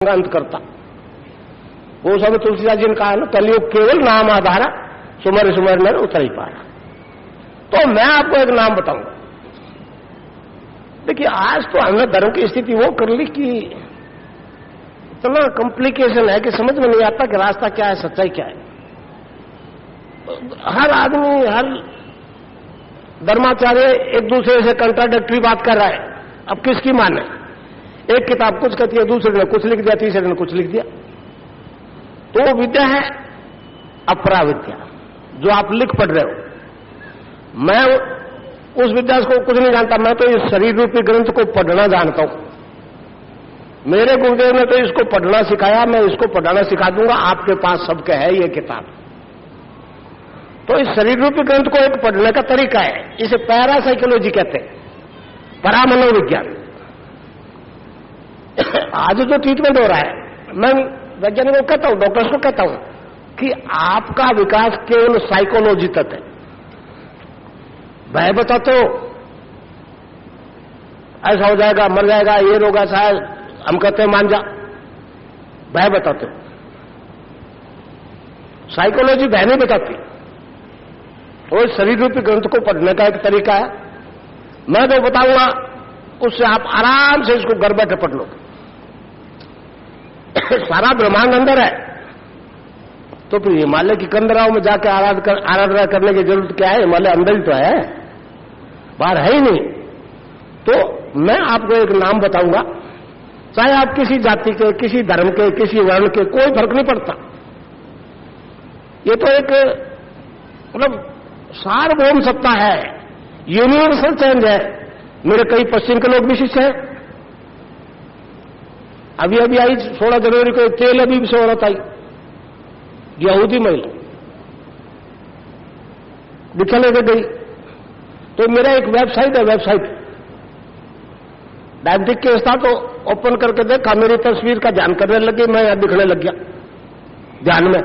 अंत करता। वो सब तुलसीदास जी ने कहा ना, कलियुग केवल नाम आधारा, सुमर सुमर नर उतर ही पारा। तो मैं आपको एक नाम बताऊंगा। देखिए, आज तो हमने धर्म की स्थिति वो कर ली कि इतना कॉम्प्लिकेशन है कि समझ में नहीं आता कि रास्ता क्या है, सच्चाई क्या है। हर आदमी, हर धर्माचार्य एक दूसरे से कंट्राडिक्टरी बात कर रहा है। अब किसकी माने? एक किताब कुछ कहती है, दूसरे ने कुछ लिख दिया, तीसरे ने कुछ लिख दिया। तो वो विद्या है अपरा विद्या, जो आप लिख पढ़ रहे हो। मैं उस विद्या को कुछ नहीं जानता, मैं तो इस शरीर रूपी ग्रंथ को पढ़ना जानता हूं। मेरे गुरुदेव ने तो इसको पढ़ना सिखाया, मैं इसको पढ़ाना सिखा दूंगा। आपके पास सबके है ये किताब। तो इस शरीर रूपी ग्रंथ को एक पढ़ने का तरीका है, इसे पैरासाइकोलॉजी कहते हैं, परामनोविज्ञान। आज जो ट्रीटमेंट हो रहा है, मैं वैज्ञानिकों को कहता हूं, डॉक्टर्स को कहता हूं कि आपका विकास केवल साइकोलॉजी तक है। भय बताते हो ऐसा हो जाएगा, मर जाएगा, ये रोग ऐसा है, हम कहते हैं मान जा। भय बताते हो, साइकोलॉजी भय नहीं बताती। वो शरीर रूपी ग्रंथ को पढ़ने का एक तरीका है, मैं तो बताऊंगा, उससे आप आराम से इसको घर बैठे पढ़ लो। सारा ब्रह्मांड अंदर है, तो फिर हिमालय की कंदराओं में जाके आराधना करने की जरूरत क्या है? हिमालय अंदर ही तो है, बाहर है ही नहीं। तो मैं आपको एक नाम बताऊंगा, चाहे आप किसी जाति के, किसी धर्म के, किसी वर्ण के, कोई फर्क नहीं पड़ता। ये तो एक मतलब सार्वभौम सत्ता है, यूनिवर्सल चेंज है। मेरे कई पश्चिम के लोग भी शिष्य हैं। अभी अभी आई 16 जनवरी को तेल अभी से औरत आई, यहूदी महिला दिखा लेके गई। तो मेरा एक वेबसाइट है, वेबसाइट डायबिटिक केस था, तो ओपन करके देखा, मेरी तस्वीर का ध्यान करने लगी, मैं यहां दिखने लग गया ध्यान में।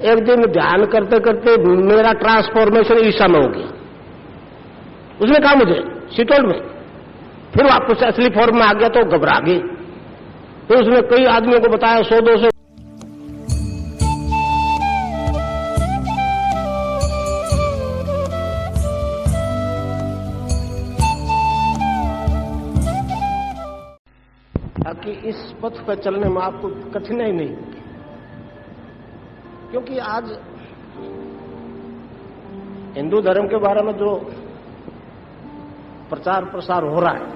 एक दिन ध्यान करते करते मेरा ट्रांसफॉर्मेशन ईसा में हो गया। उसने कहा मुझे सिटोल में, फिर वापस असली फॉर्म में आ गया तो घबरा गई। फिर उसने कई आदमियों को बताया, 100-200 ताकि इस पथ पर चलने में आपको कठिनाई नहीं होगी। क्योंकि आज हिंदू धर्म के बारे में जो प्रचार प्रसार हो रहा है,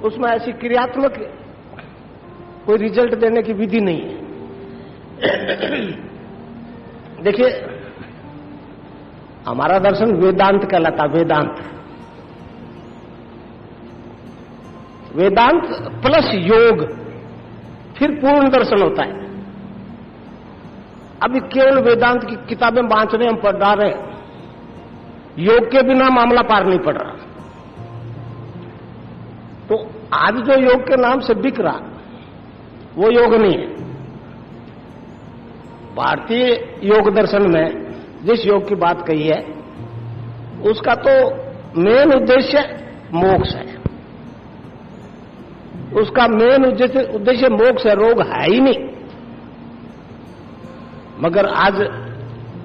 उसमें ऐसी क्रियात्मक कोई रिजल्ट देने की विधि नहीं है। देखिए, हमारा दर्शन वेदांत कहलाता, वेदांत। वेदांत प्लस योग, फिर पूर्ण दर्शन होता है। अभी केवल वेदांत की किताबें बांटने हम पढ़ रहे हैं, योग के बिना मामला पार नहीं पड़ रहा। तो आज जो योग के नाम से बिक रहा, वो योग नहीं है। भारतीय योग दर्शन में जिस योग की बात कही है, उसका तो मेन उद्देश्य मोक्ष है। उसका मेन उद्देश्य मोक्ष है, रोग है ही नहीं। मगर आज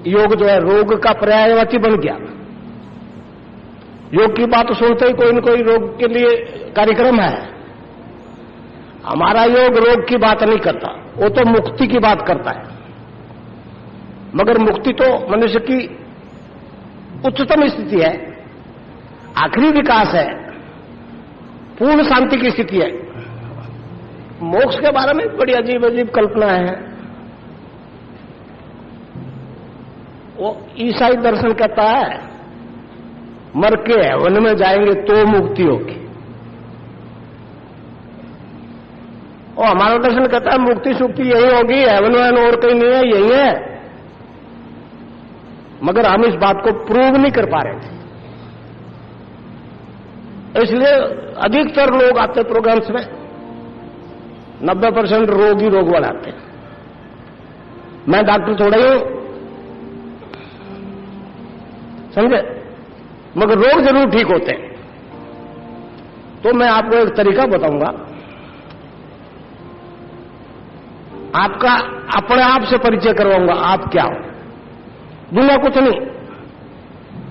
योग जो है रोग का पर्यायवाची बन गया। योग की बात सुनते ही कोई न कोई रोग के लिए कार्यक्रम है। हमारा योग रोग की बात नहीं करता, वो तो मुक्ति की बात करता है। मगर मुक्ति तो मनुष्य की उच्चतम स्थिति है, आखिरी विकास है, पूर्ण शांति की स्थिति है। मोक्ष के बारे में बड़ी अजीब अजीब कल्पना है। वो ईसाई दर्शन कहता है मर के हेवन में जाएंगे तो मुक्ति होगी, और हमारा दर्शन कहता है मुक्ति सुक्ति यही होगी, हेवन वैन और कहीं नहीं है, यही है। मगर हम इस बात को प्रूव नहीं कर पा रहे थे, इसलिए अधिकतर लोग आते प्रोग्राम्स में, 90% रोग ही रोग वाले आते हैं। मैं डॉक्टर थोड़ा ही हूं, समझे, मगर रोग जरूर ठीक होते हैं। तो मैं आपको एक तरीका बताऊंगा, आपका अपने आप से परिचय करवाऊंगा, आप क्या हो। दूंगा कुछ नहीं,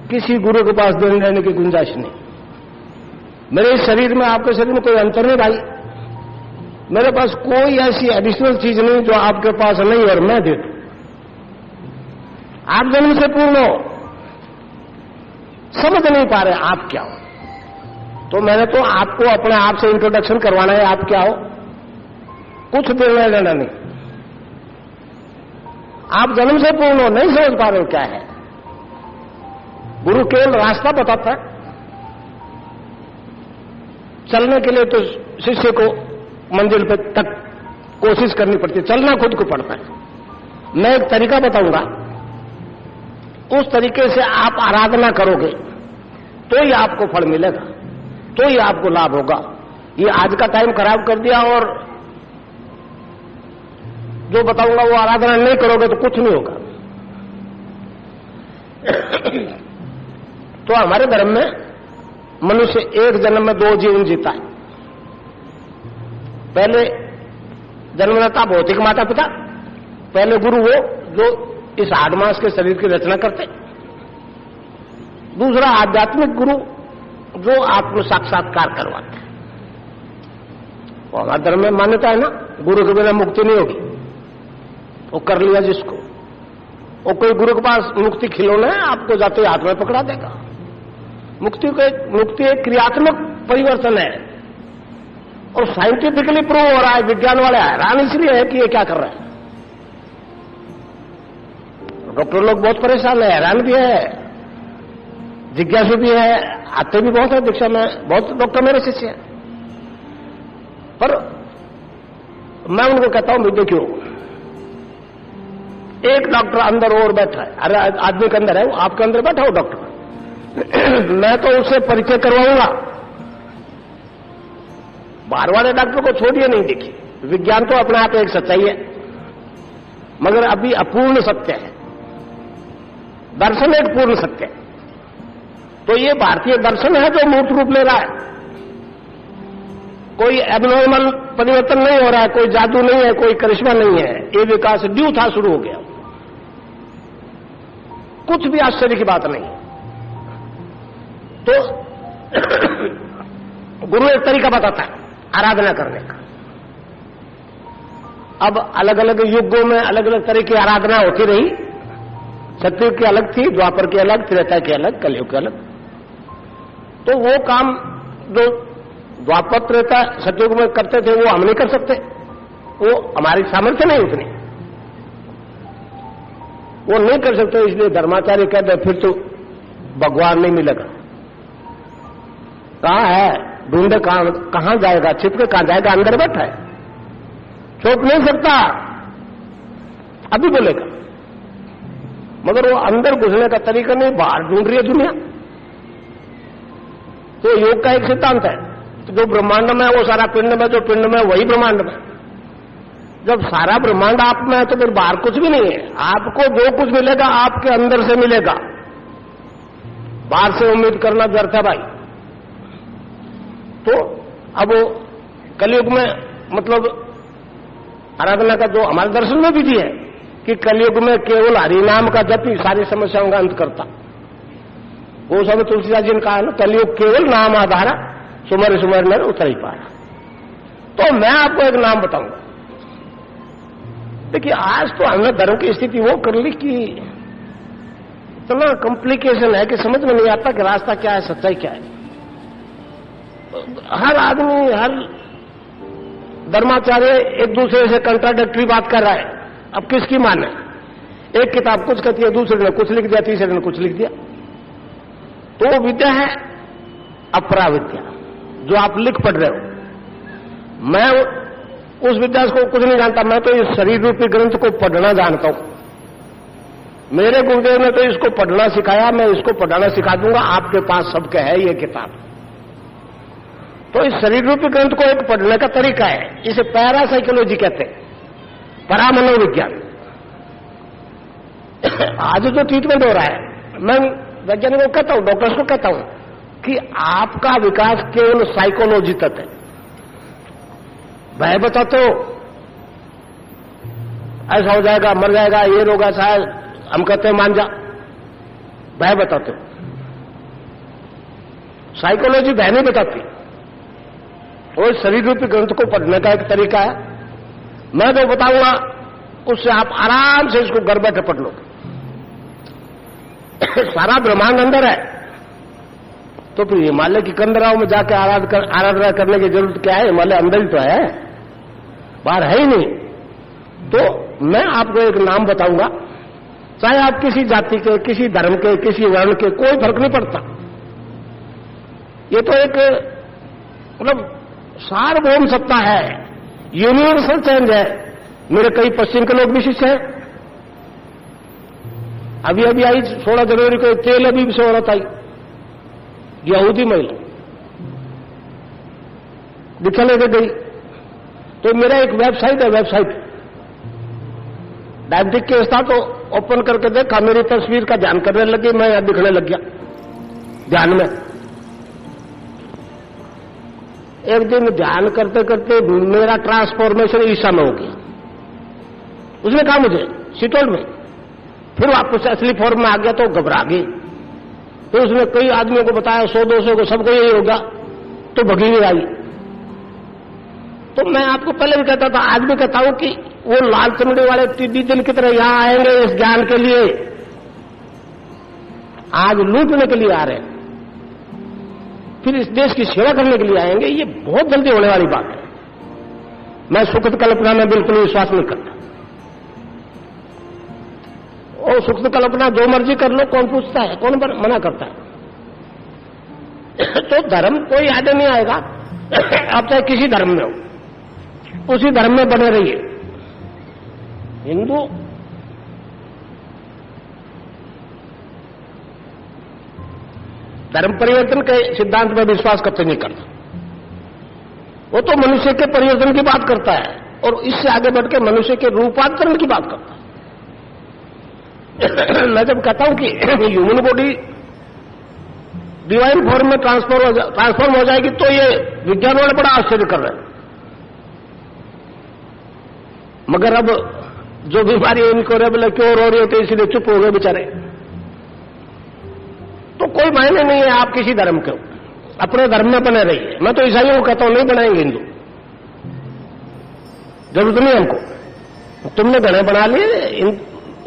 किसी गुरु के पास देने लेने की गुंजाइश नहीं। मेरे इस शरीर में आपके शरीर में कोई अंतर नहीं भाई। मेरे पास कोई ऐसी एडिशनल चीज नहीं जो आपके पास नहीं और मैं दे दूं। आप जन्म से पूर्ण हो, समझ नहीं पा रहे आप क्या हो। तो मैंने तो आपको अपने आप से इंट्रोडक्शन करवाना है, आप क्या हो, कुछ देना लेना नहीं। आप जन्म से पूर्ण हो, नहीं समझ पा रहे हो क्या है। गुरु केवल रास्ता बताता है। चलने के लिए तो शिष्य को मंजिल पे तक कोशिश करनी पड़ती है, चलना खुद को पड़ता है। मैं एक तरीका बताऊंगा, उस तरीके से आप आराधना करोगे तो ही आपको फल मिलेगा, तो ही आपको लाभ होगा। ये आज का टाइम खराब कर दिया और जो बताऊंगा वो आराधना नहीं करोगे तो कुछ नहीं होगा। तो हमारे धर्म में मनुष्य एक जन्म में 2 जीवन जीता है। पहले जन्म लेता भौतिक माता पिता, पहले गुरु वो जो इस 8 मास के शरीर की रचना करते, दूसरा आध्यात्मिक गुरु जो आत्म साक्षात्कार करवाते। हमारे धर्म में मान्यता है ना, गुरु के बिना मुक्ति नहीं होगी। वो कर लिया जिसको, वो कोई गुरु के पास मुक्ति खिलौना है, आपको जाते हाथ में पकड़ा देगा। मुक्ति एक क्रियात्मक परिवर्तन है और साइंटिफिकली प्रूव हो रहा है। विज्ञान वाले हैरान इसलिए है कि ये क्या कर रहा है। डॉक्टर लोग बहुत परेशान है, हैरान भी है, जिज्ञासु भी है, आते भी बहुत है दीक्षा में, बहुत डॉक्टर मेरे शिष्य हैं। पर मैं उनको कहता हूं, देखियो एक डॉक्टर अंदर और बैठा है, अरे आदमी के अंदर है, वो आपके अंदर बैठा हो डॉक्टर। मैं तो उससे परिचय करवाऊंगा। बाहर वाले डॉक्टर को छोड़िए, नहीं देखिए, विज्ञान तो अपने आप एक सच्चाई है, मगर अभी अपूर्ण सत्य है। दर्शन एक पूर्ण सत्य है। तो ये भारतीय दर्शन है जो मूर्त रूप ले रहा है। कोई एबनॉर्मल परिवर्तन नहीं हो रहा है, कोई जादू नहीं है, कोई करिश्मा नहीं है। ये विकास ड्यू था, शुरू हो गया, कुछ भी आश्चर्य की बात नहीं। तो गुरु एक तरीका बताता है आराधना करने का। अब अलग अलग युगों में अलग अलग तरह की आराधना होती रही। सतयुग की अलग थी, द्वापर की अलग, त्रेता की अलग, कलयुग की अलग। तो वो काम जो द्वापर त्रेता सतयुग में करते थे वो हम नहीं कर सकते, वो हमारी सामर्थ्य नहीं उतनी, वो नहीं कर सकते। इसलिए धर्माचार्य कहते हैं फिर तो भगवान नहीं मिलेगा। कहां है, ढूंढे कहां जाएगा, छिप के कहां जाएगा, अंदर बैठा है, छोप नहीं सकता, अभी बोलेगा। मगर वो अंदर घुसने का तरीका नहीं, बाहर ढूंढ रही है दुनिया। तो योग का एक सिद्धांत है, तो जो ब्रह्मांड में वो सारा पिंड में, जो पिंड में वही ब्रह्मांड में। जब सारा ब्रह्मांड आप में है तो फिर बाहर कुछ भी नहीं है। आपको जो कुछ मिलेगा आपके अंदर से मिलेगा, बाहर से उम्मीद करना व्यर्थ है भाई। तो अब कलयुग में मतलब आराधना का जो हमारे दर्शन में विधि है कि कलयुग में केवल हरिनाम का जप ही सारी समस्याओं का अंत करता। वो सब तुलसीदास जी ने कहा ना, कलयुग केवल नाम आधारा, सुमर सुमर नर उतर ही पाया। तो मैं आपको एक नाम बताऊंगा। देखिए आज तो हमने धर्म की स्थिति वो कर ली कि इतना कॉम्प्लिकेशन है कि समझ में नहीं आता कि रास्ता क्या है, सच्चाई क्या है। हर आदमी, हर धर्माचार्य एक दूसरे से कंट्राडिक्टरी बात कर रहा है। अब किसकी माने? एक किताब कुछ कहती है, दूसरे ने कुछ लिख दिया, तीसरे ने कुछ लिख दिया। तो वो विद्या है अपरा विद्या, जो आप लिख पढ़ रहे हो। मैं उस विद्या को कुछ नहीं जानता, मैं तो इस शरीर रूपी ग्रंथ को पढ़ना जानता हूं। मेरे गुरुदेव ने तो इसको पढ़ना सिखाया, मैं इसको पढ़ाना सिखा दूंगा। आपके पास सबके है ये किताब। तो इस शरीर रूपी ग्रंथ को एक पढ़ने का तरीका है, इसे पैरासाइकोलॉजी कहते हैं, परामनोविज्ञान। आज जो ट्रीटमेंट हो रहा है, मैं वैज्ञानिकों को कहता हूं, डॉक्टर्स को कहता हूं कि आपका विकास केवल साइकोलॉजी तक है। भय बताते हो, ऐसा हो जाएगा, मर जाएगा, ये रोग ऐसा है, हम कहते हैं मान जा, भय बताते हो। साइकोलॉजी भय नहीं बताती, वो शरीर रूपी ग्रंथ को पढ़ने का एक तरीका है। मैं तो बताऊंगा, उससे आप आराम से इसको घर बैठे पढ़ लो। सारा ब्रह्मांड अंदर है, तो फिर हिमालय की कंदराओं में जाके आराधना करने की जरूरत क्या है? हिमालय अंदर ही तो है, बाहर है ही नहीं। तो मैं आपको एक नाम बताऊंगा, चाहे आप किसी जाति के, किसी धर्म के, किसी वर्ण के, कोई फर्क नहीं पड़ता। ये तो एक मतलब सार्वभौम सत्ता है, यूनिवर्सल चेंज है। मेरे कई पश्चिम के लोग भी शिष्य हैं। अभी अभी आई 16 जनवरी को तेल अभी से औरत आई, यहूदी महिला दिखा लेके गई। तो मेरा एक वेबसाइट है, वेबसाइट डायबिटिक केस था, तो ओपन करके देखा, मेरी तस्वीर का ध्यान करने लगी, मैं यहां दिखने लग गया ध्यान में। एक दिन ध्यान करते करते मेरा ट्रांसफॉर्मेशन ईसा में हो गया। उसने कहा मुझे सिटोल में, फिर वापस असली फॉर्म में आ गया तो घबरा गई। फिर उसने कई आदमियों को बताया, 100-200 को, सबको यही होगा, तो भगी हुई आई। तो मैं आपको पहले भी कहता था, आज भी कहता हूं कि वो लाल चमड़े वाले टिड्डी दिल की तरह यहां आएंगे इस ज्ञान के लिए, आज लूटने के लिए आ रहे हैं, फिर इस देश की सेवा करने के लिए आएंगे। ये बहुत जल्दी होने वाली बात है। मैं सुखद कल्पना में बिल्कुल विश्वास नहीं करता। और सुखद कल्पना जो मर्जी कर लो, कौन पूछता है, कौन मना करता है? तो धर्म कोई याद नहीं आएगा। आप चाहे किसी धर्म में हो, उसी धर्म में बने रहिए। हिंदू धर्म परिवर्तन के सिद्धांत में विश्वास करते नहीं करता। वो तो मनुष्य के परिवर्तन की बात करता है, और इससे आगे बढ़ के मनुष्य के रूपांतरण की बात करता है। मैं जब कहता हूं कि ह्यूमन बॉडी डिवाइन फॉर्म में ट्रांसफॉर्म हो जाएगी, तो ये विज्ञान वाले बड़ा आश्चर्य कर रहे हैं। मगर अब जो बीमारी इनक्योरेबल क्योर हो रही होती है, इसलिए चुप हो गए बेचारे। तो कोई मायने नहीं है आप किसी धर्म के हो, अपने धर्म में बने रहिए। मैं तो ईसाइयों को कहता हूं, नहीं बनाएंगे हिंदू, जरूरत नहीं हमको। तुमने घने बना लिए,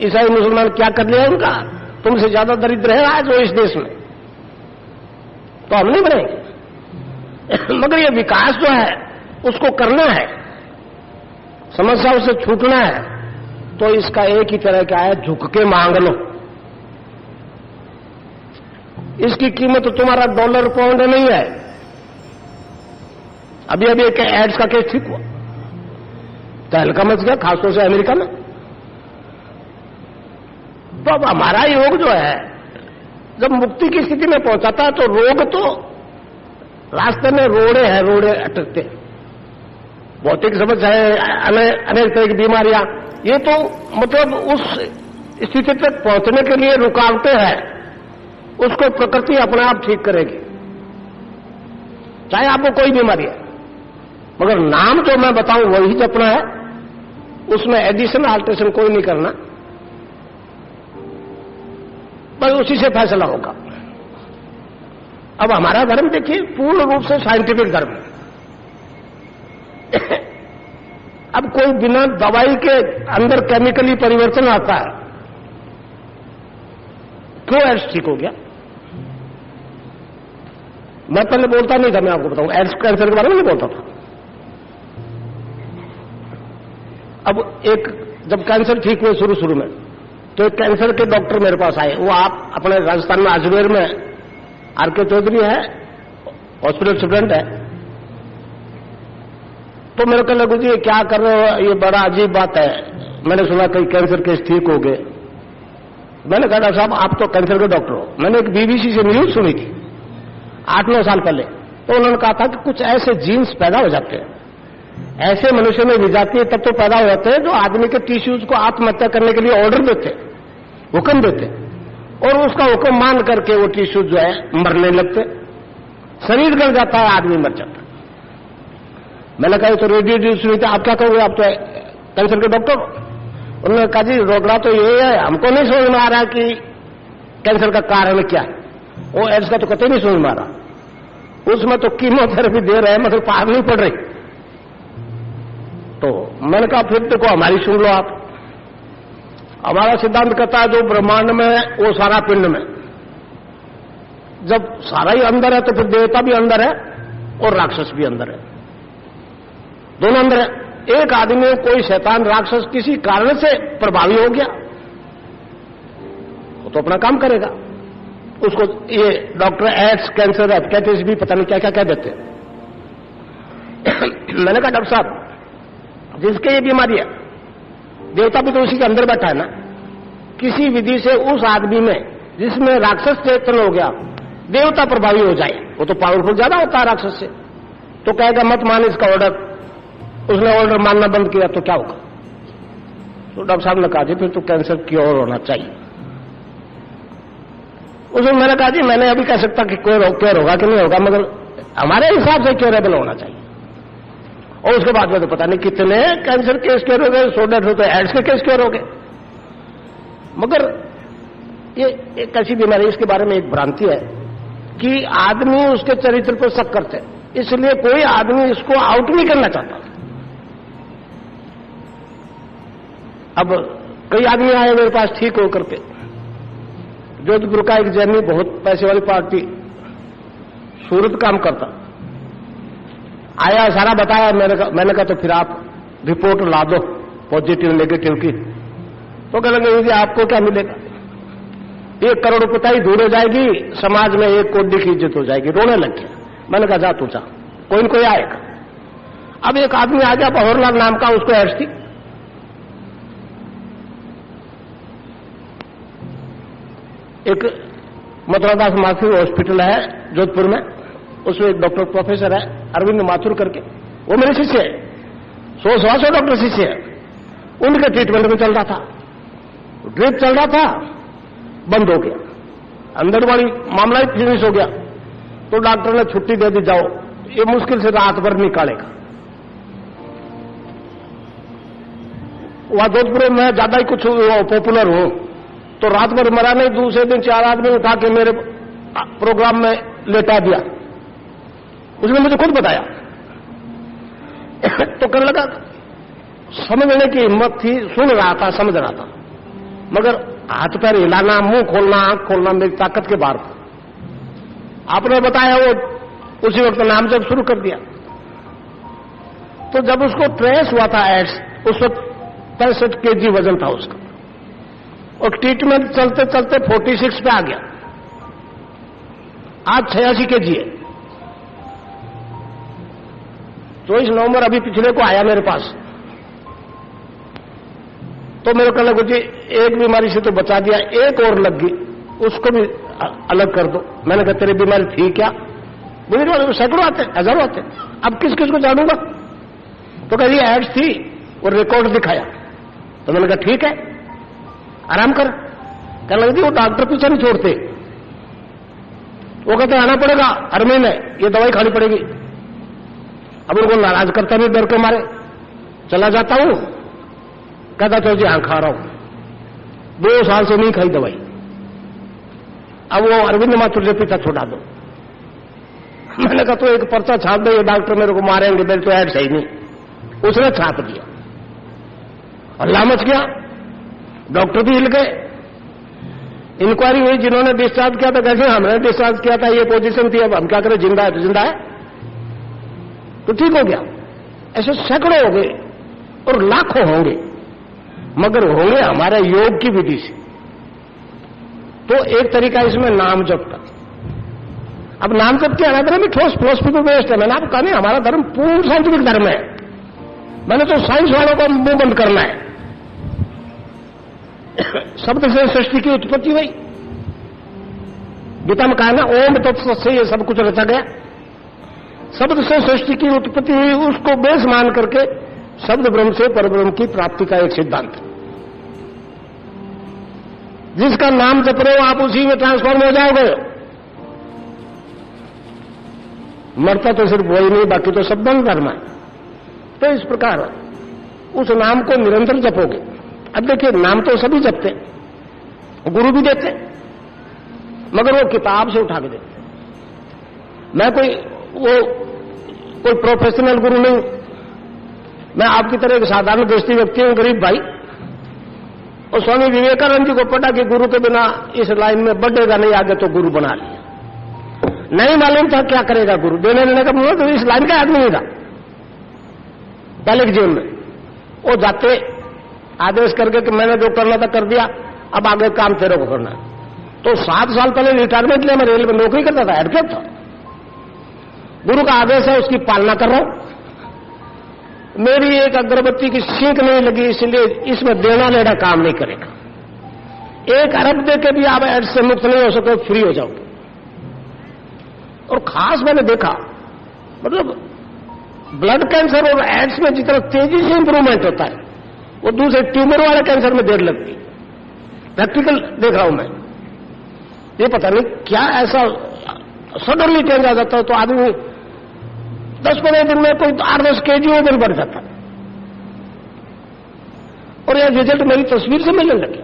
ईसाई मुसलमान क्या कर लिया उनका? तुमसे ज्यादा दरिद्र है आज वो इस देश में, तो हम नहीं बनेंगे। मगर ये विकास जो है उसको करना है, समस्याओं से छूटना है, तो इसका एक ही तरह क्या है, झुक के मांग लो। इसकी कीमत तो तुम्हारा डॉलर पाउंड नहीं है। अभी अभी एक एड्स का केस ठीक हुआ, तहलका मच गया, खासतौर से अमेरिका में। तो अब हमारा योग जो है, जब मुक्ति की स्थिति में पहुंचाता है, तो रोग तो रास्ते में रोड़े अटकते, भौतिक समस्याएं, अनेक तरह की बीमारियां, ये तो मतलब उस स्थिति तक पहुंचने के लिए रुकावटें हैं, उसको प्रकृति अपने आप ठीक करेगी, चाहे आपको कोई बीमारी है। मगर नाम जो मैं बताऊं वही जपना है, उसमें एडिशन अल्ट्रेशन कोई नहीं करना, बस उसी से फैसला होगा। अब हमारा धर्म देखिए पूर्ण रूप से साइंटिफिक धर्म है। अब कोई बिना दवाई के अंदर केमिकली परिवर्तन आता है, क्यों एड्स ठीक हो गया? मैं पहले बोलता नहीं था, मैं आपको बताऊं, एड्स कैंसर के बारे में नहीं बोलता था। अब एक जब कैंसर ठीक हुए शुरू में, तो एक कैंसर के डॉक्टर मेरे पास आए। वो आप अपने राजस्थान में अजमेर में आर.के. चौधरी है, हॉस्पिटल स्टूडेंट है। तो मेरे को लगा जी क्या कर रहे हो, ये बड़ा अजीब बात है, मैंने सुना कई कैंसर केस ठीक हो गए। मैंने कहा डॉक्टर साहब आप तो कैंसर के डॉक्टर हो। मैंने एक बीबीसी से न्यूज सुनी थी 8-9 साल पहले, तो उन्होंने कहा था कि कुछ ऐसे जीन्स पैदा हो जाते हैं, ऐसे मनुष्य में विजातीय तत्व पैदा हो जाते हैं जो आदमी के टिश्यूज को आत्महत्या करने के लिए ऑर्डर देते, हुक्म देते, और उसका हुक्म मान करके वो टिश्यूज जो है मरने लगते। शरीर गल जाता है, आदमी मर जाता है। मैंने कहा तो रेडियो था, आप क्या कहोगे, आप तो कैंसर के डॉक्टर। उन्होंने कहा जी रोकड़ा तो ये है, हमको नहीं समझ में आ रहा कि कैंसर का कारण क्या है। वो एड्स का तो कतई नहीं समझ में आ रहा, उसमें तो कीमोथेरेपी दे रहे हैं, मतलब पार नहीं पड़ रही। तो मैंने कहा फिर देखो हमारी सुन लो आप। हमारा सिद्धांत कहता है जो ब्रह्मांड में है वो सारा पिंड में। जब सारा ही अंदर है तो फिर देवता भी अंदर है और राक्षस भी अंदर है, दोनों अंदर है। एक आदमी कोई शैतान राक्षस किसी कारण से प्रभावी हो गया, वो तो अपना काम करेगा। उसको ये डॉक्टर एड्स, कैंसर, हेपेटाइटिस भी पता नहीं क्या क्या कह देते हैं। मैंने कहा डॉक्टर साहब जिसके ये बीमारी है, देवता भी तो उसी के अंदर बैठा है ना। किसी विधि से उस आदमी में जिसमें राक्षस चेतन हो गया देवता प्रभावी हो जाए, वो तो पावरफुल ज्यादा होता है राक्षस से। तो कहेगा मत मान इसका ऑर्डर, उसने ऑर्डर मानना बंद किया तो क्या होगा। तो डॉक्टर साहब ने कहा जी फिर तो कैंसर क्योर होना चाहिए। उसमें मैंने कहा जी मैंने अभी कह सकता कि क्योर होगा कि नहीं होगा, मगर हमारे हिसाब से क्योरेबल होना चाहिए। और उसके बाद में तो पता नहीं कितने कैंसर केस क्योर हो गए, 100-150 तो एड्स के केस क्योर हो गए। मगर ये एक ऐसी बीमारी, इसके बारे में एक भ्रांति है कि आदमी उसके चरित्र पर शक करते हैं, इसलिए कोई आदमी इसको आउट नहीं करना चाहता। अब कई आदमी आए मेरे पास ठीक होकर के, जोधपुर का एक जैनी बहुत पैसे वाली पार्टी सूरत काम करता आया, सारा बताया। मैंने कहा तो फिर आप रिपोर्ट ला दो पॉजिटिव नेगेटिव की। तो कह लगे जी आपको क्या मिलेगा, 1 करोड़ रुपये ही दूर हो जाएगी, समाज में 1 करोड़ की इज्जत हो जाएगी। रोने लग गया। मैंने कहा जा तू जा, कोई न कोई आएगा। अब एक आदमी आ गया बहोरलाल नाम का, उसको एड्स थी। एक मथुरादास माथुर हॉस्पिटल है जोधपुर में, उसमें एक डॉक्टर प्रोफेसर है अरविंद माथुर करके, वो मेरे शिष्य है, 100 डॉक्टर शिष्य है। उनके ट्रीटमेंट में चल रहा था, ड्रिप चल रहा था, बंद हो गया, अंदर वाली मामला ही फिनिश हो गया। तो डॉक्टर ने छुट्टी दे दी, जाओ ये मुश्किल से रात भर निकालेगा। वहां जोधपुर में ज्यादा ही कुछ पॉपुलर हूं, तो रात भर मरा नहीं, दूसरे दिन 4 आदमी उठा के मेरे प्रोग्राम में लेटा दिया। उसने मुझे खुद बताया। तो करने लगा, समझने की हिम्मत थी, सुन रहा था, समझ रहा था, मगर हाथ पैर हिलाना, मुंह खोलना, आंख खोलना मेरी ताकत के बाहर था। आपने बताया वो उसी वक्त नाम जब शुरू कर दिया। तो जब उसको ट्रेस हुआ था एड्स, उस वक्त 65 kg वजन था उसका, और ट्रीटमेंट चलते चलते 46 पे आ गया। आज 86 kg है। 24 नवंबर अभी पिछले को आया मेरे पास। तो मेरे को लगा जी एक बीमारी से तो बचा दिया, एक और लग गई, उसको भी अलग कर दो। मैंने कहा तेरी बीमारी थी क्या? मुझे सैकड़ों आते, हजारों आते, अब किस किस को जानूंगा। तो कह रही एड्स थी और रिकॉर्ड दिखाया। तो मैंने कहा ठीक है आराम कर। कहने लगी वो डॉक्टर पीछे नहीं छोड़ते, वो कहते आना पड़ेगा हर महीने, ये दवाई खानी पड़ेगी। अब उनको नाराज करता नहीं, डर के मारे चला जाता हूं। कहता चलो जी हाँ खा रहा हूं, 2 साल से नहीं खाई दवाई। अब वो अरविंद माथुर से पीछा छुड़ा दो। मैंने कहा तो एक पर्चा छाप दो, ये डॉक्टर मेरे को मारेंगे, मेरे तो एड सही नहीं। उसने छाप दिया, हल्ला मच गया, डॉक्टर भी हिल गए। इंक्वायरी हुई, जिन्होंने डिस्चार्ज किया था कैसे हमने डिस्चार्ज किया था, ये पोजीशन थी, अब हम क्या करें, जिंदा है तो जिंदा है, तो ठीक हो गया। ऐसे सैकड़ों हो गए और लाखों होंगे, मगर होंगे हमारे योग की विधि से। तो एक तरीका इसमें नाम जप का। अब नाम जप के हमारा धर्म भी ठोस फिलोसफी बेस्ड है। मैंने आपको कहा नहीं हमारा धर्म पूर्ण साइंटिफिक धर्म है। मैंने तो साइंस वालों को मुंह बंद करना है। शब्द से सृष्टि की उत्पत्ति हुई, गीता में कहा ना ओम तत्व से ये सब कुछ रचा गया। शब्द से सृष्टि की उत्पत्ति हुई, उसको बेस मान करके शब्द ब्रह्म से परब्रह्म की प्राप्ति का एक सिद्धांत। जिसका नाम जप रहे हो आप उसी में ट्रांसफॉर्म हो जाओगे। मरता तो सिर्फ वही नहीं, बाकी तो सब बंद धर्म है। तो इस प्रकार उस नाम को निरंतर जपोगे। अब देखिए, नाम तो सभी जपते, गुरु भी देते, मगर वो किताब से उठा के देते। मैं कोई प्रोफेशनल गुरु नहीं, मैं आपकी तरह एक साधारण दृष्टि व्यक्ति हूं, गरीब भाई। और स्वामी विवेकानंद जी को पता कि गुरु के बिना इस लाइन में बढ़ेगा नहीं आगे, तो गुरु बना लिया। नहीं मालूम था क्या करेगा गुरु, देने लेने का मतलब तो इस लाइन का आदमी नहीं था पहले के जीवन में। वो जाते आदेश करके कि मैंने जो करना था कर दिया, अब आगे काम तेरे को करना है। तो 7 साल पहले रिटायरमेंट लिया, मैं रेल में नौकरी करता था, एडकेप था। गुरु का आदेश है, उसकी पालना कर रहा हूं। मेरी एक अगरबत्ती की सीख नहीं लगी, इसलिए इसमें देना लेना काम नहीं करेगा। 1 अरब दे के भी आप एड्स से मुक्त नहीं हो सके, फ्री हो जाओगे। और खास मैंने देखा, मतलब ब्लड कैंसर और एड्स में जितना तेजी से इंप्रूवमेंट होता है, वो दूसरे ट्यूमर वाले कैंसर में देर लगती है। प्रैक्टिकल देख रहा हूं मैं। ये पता नहीं क्या ऐसा सडनली चेंज आ जाता है, तो आदमी 10-15 दिन में कोई 8-10 केजी वजन बढ़ जाता है। और यह रिजल्ट मेरी तस्वीर से मिलने लगे।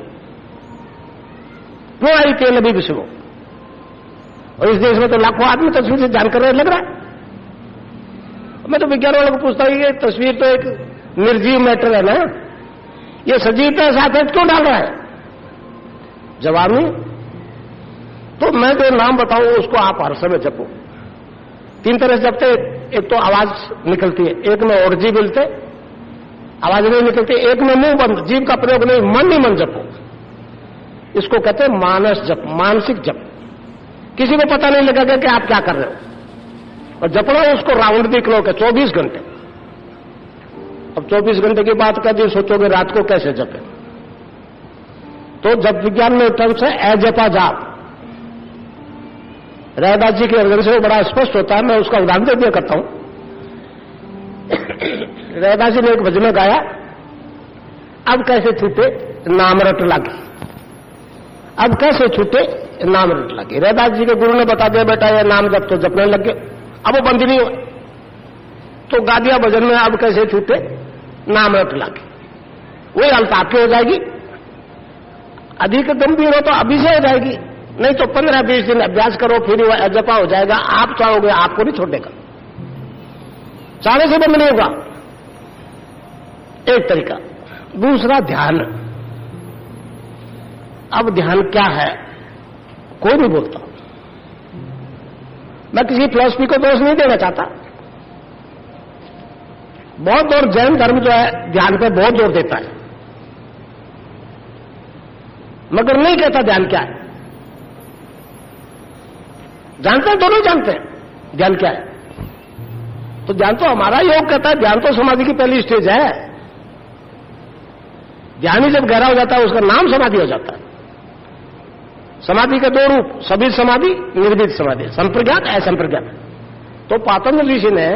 क्यों आई तेल अभी विषय वो? और इस देश में तो लाखों आदमी तस्वीर से जानकर लग रहा है। मैं तो विज्ञान वालों को पूछता हूं, ये तस्वीर तो एक निर्जीव मैटर है ना, ये सजीवता साथ क्यों डाल रहा है? जवाब नहीं। तो मैं जो नाम बताऊं उसको आप हर समय जपो। 3 तरह से जपते, एक तो आवाज निकलती है, एक में औरजी बोलते, आवाज नहीं निकलती, एक में मुंह बंद, जीव का प्रयोग नहीं, मन ही मन जपो। इसको कहते हैं मानस जप, मानसिक जप। किसी को पता नहीं लगेगा कि आप क्या कर रहे हो। और जपना उसको राउंड भी करो, 24 घंटे। अब 24 घंटे की बात कर दी, सोचोगे रात को कैसे जपे? तो जप विज्ञान में टर्म्स है अजपा जाप। रैदास जी के अर्जन से वो बड़ा स्पष्ट होता है, मैं उसका उदाहरण दे दिया करता हूं। रैदास जी ने एक भजन गाया, अब कैसे छूटे नाम रट लागे, अब कैसे छूटे नाम रट लागे। रैदास जी के गुरु ने बता दिया, बेटा ये नाम जब तो जपने लग गए, अब वो बंद नहीं हुआ। तो गा दिया भजन में, अब कैसे छूटे नाम रट लागे। वही हालत आपकी हो जाएगी। अधिक गंभीर हो तो अभी से हो जाएगी, नहीं तो 15-20 दिन अभ्यास करो, फिर वह अजपा हो जाएगा। आप चाहोगे, आपको नहीं छोड़ेगा, चाहने से बंद नहीं होगा। एक तरीका। दूसरा ध्यान। अब ध्यान क्या है कोई नहीं बोलता। मैं किसी फिलॉसफी को दोष नहीं देना चाहता। बौद्ध और जैन धर्म जो है ध्यान पर बहुत जोर देता है, मगर नहीं कहता ध्यान क्या है। जानते हैं, दोनों जानते हैं ध्यान क्या है। तो ध्यान तो हमारा योग कहता है, ध्यान तो समाधि की पहली स्टेज है। ध्यान ही जब गहरा हो जाता है, उसका नाम समाधि हो जाता है। समाधि के 2 रूप, सभी समाधि, निर्भीत समाधि, संप्रज्ञात असंप्रज्ञात। तो पातंजलि ऋषि ने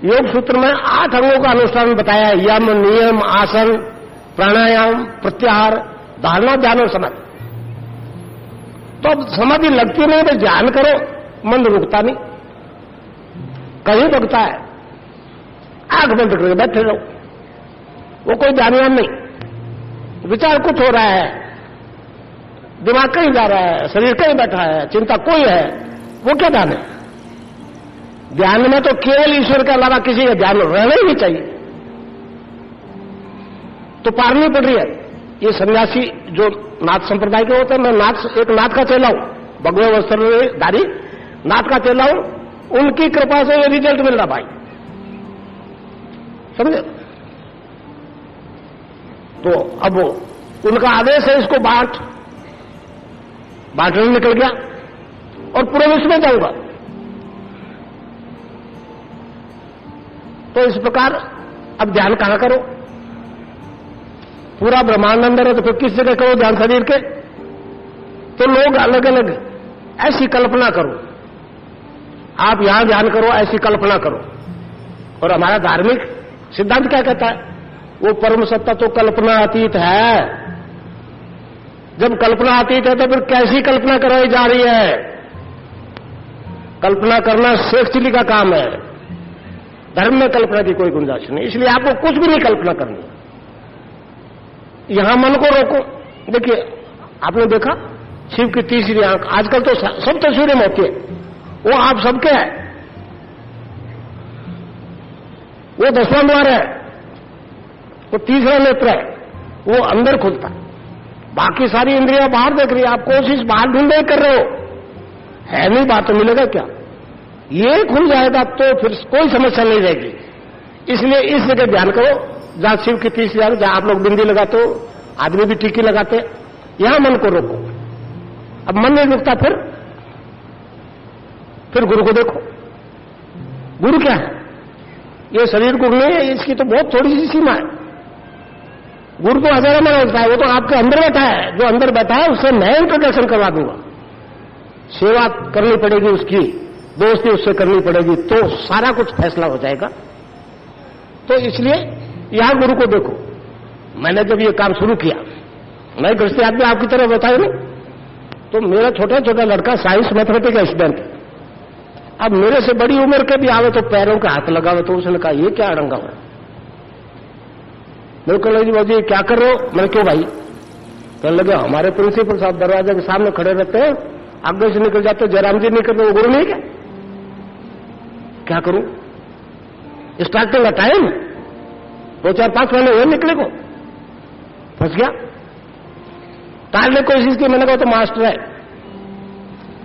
योग सूत्र में 8 अंगों का अनुष्ठान बताया है, यम, नियम, आसन, प्राणायाम, प्रत्याहार, धारणा, ध्यान और समाधि। तो अब समाधि लगती नहीं तो ध्यान करो, मन रुकता नहीं, कहीं रुकता है। आंख बंद करके बैठे रहो, वो कोई ध्यान नहीं। विचार कुछ हो रहा है, दिमाग कहीं जा रहा है, शरीर कहीं बैठा है, चिंता कोई है, वो क्या ध्यान है? ध्यान में तो केवल ईश्वर के अलावा किसी का ध्यान रहना ही नहीं चाहिए। तो पारनी पड़ रही है। ये सन्यासी जो नाथ संप्रदाय के होते हैं, मैं एक नाथ का चेला हूं, भगवे वस्त्रधारी नाथ का चेला हूं, उनकी कृपा से ये रिजल्ट मिल रहा भाई, समझे? तो अब उनका आदेश है, इसको बांटने निकल गया और पूरे विश्व में जाऊंगा। तो इस प्रकार अब ध्यान कहां करो? पूरा ब्रह्मांड अंदर है, तो फिर किस जगह करो ध्यान शरीर के? तो लोग अलग अलग ऐसी कल्पना करो, आप यहां ध्यान करो, ऐसी कल्पना करो। और हमारा धार्मिक सिद्धांत क्या कहता है? वो परम सत्ता तो कल्पना अतीत है। जब कल्पना अतीत है तो फिर कैसी कल्पना कराई जा रही है? कल्पना करना शेख चिली का काम है, धर्म में कल्पना की कोई गुंजाइश नहीं। इसलिए आपको कुछ भी नहीं कल्पना करनी। यहां मन को रोको। देखिए, आपने देखा शिव की तीसरी आंख, आजकल तो सब तस्वीरें में होती है, वो आप सबके है, वो 10वां द्वार है, वो तीसरा नेत्र है, वो अंदर खुलता। बाकी सारी इंद्रियां बाहर देख रही है, आप कोशिश बाहर ढूंढने कर रहे हो, है नहीं, बात तो मिलेगा क्या? ये खुल जाएगा तो फिर कोई समस्या नहीं रहेगी। इसलिए इस जगह ध्यान करो जहां शिव की तीसरी आंख, जहां आप लोग बिंदी लगाते हो, आदमी भी टीकी लगाते, यहां मन को रोको। अब मन नहीं रुकता, फिर गुरु को देखो। गुरु क्या है? ये शरीर गुरु नहीं है, इसकी तो बहुत थोड़ी सी सीमा है। गुरु तो हजारों में होता है, वो तो आपके अंदर बैठा है। जो अंदर बैठा है उससे मैं इंट्रोडक्शन करवा दूंगा, सेवा करनी पड़ेगी उसकी, दोस्ती उससे करनी पड़ेगी, तो सारा कुछ फैसला हो जाएगा। तो इसलिए यहां गुरु को देखो। मैंने जब ये काम शुरू किया, मैं गृहस्थी आदमी आपकी तरह बताया नहीं, तो मेरा छोटा छोटा लड़का साइंस मैथमेटिक्स का स्टूडेंट, अब मेरे से बड़ी उम्र के भी आवे तो पैरों का हाथ लगावे, तो उसने कहा ये क्या अड़ंगा है? मेरे को लगी बाजी क्या कर रहे हो? मैंने क्यों भाई? कहने लगे हमारे प्रिंसिपल साहब दरवाजे के सामने खड़े रहते हैं, आगे से निकल जाते, जयराम जी निकलते, वो गुरु नहीं क्या? क्या करूं? स्टार्टिंग का टाइम 2-4-5 महीने हुए निकले को, फंस गया। टालने की कोशिश की, मैंने कहा तो मास्टर है।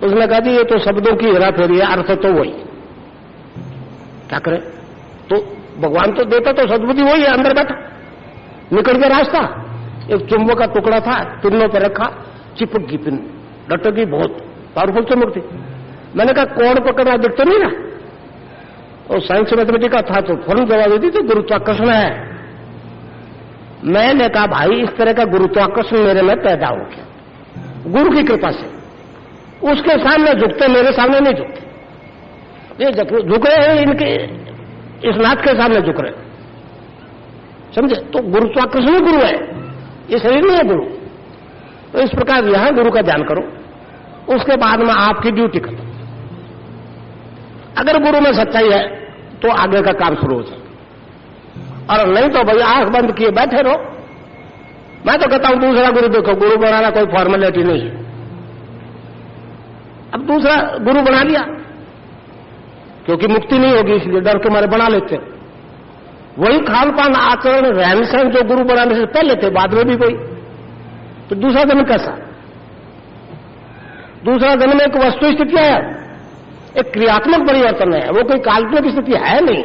उसने कहा जी ये तो शब्दों की हेराफेरी है, अर्थ तो वही। क्या करे? तो भगवान तो देता तो सद्बुद्धि वही है, अंदर बैठा। निकल गया रास्ता, एक चुंबक का टुकड़ा था, पिन्नों पर रखा, चिपक गई पिन, लटकी, बहुत पावरफुल चुंबक थी। मैंने कहा कौन पकड़ रहा, दिखता नहीं ना? और साइंस मैथमेटिक्स का था तो फौरन जवाब देती तो गुरुत्वाकर्षण है। मैंने कहा भाई इस तरह का गुरुत्वाकर्षण मेरे में पैदा हो गया गुरु की कृपा से। उसके सामने झुकते, मेरे सामने नहीं झुकते। ये झुक रहे हैं, इनके इस नाथ के सामने झुक रहे, समझे? तो गुरुत्वाकर्षण गुरु है, ये शरीर नहीं है गुरु। तो इस प्रकार यहां गुरु का ध्यान करो, उसके बाद में आपकी ड्यूटी खत्म। अगर गुरु में सच्चाई है तो आगे का काम शुरू हो जाए, और नहीं तो भाई आंख बंद किए बैठे रहो। मैं तो कहता हूं दूसरा गुरु देखो, गुरु बनाना कोई फॉर्मेलिटी नहीं है। अब दूसरा गुरु बना लिया, क्योंकि मुक्ति नहीं होगी इसलिए डर के मारे बना लेते। वही खान पान आचरण रहन सहन जो गुरु बनाने से पहले थे, बाद में भी वही। तो दूसरा जन्म कैसा? दूसरा जन्म एक वस्तु स्थिति है, एक क्रियात्मक परिवर्तन है, वो कोई काल्पनिक स्थिति है नहीं।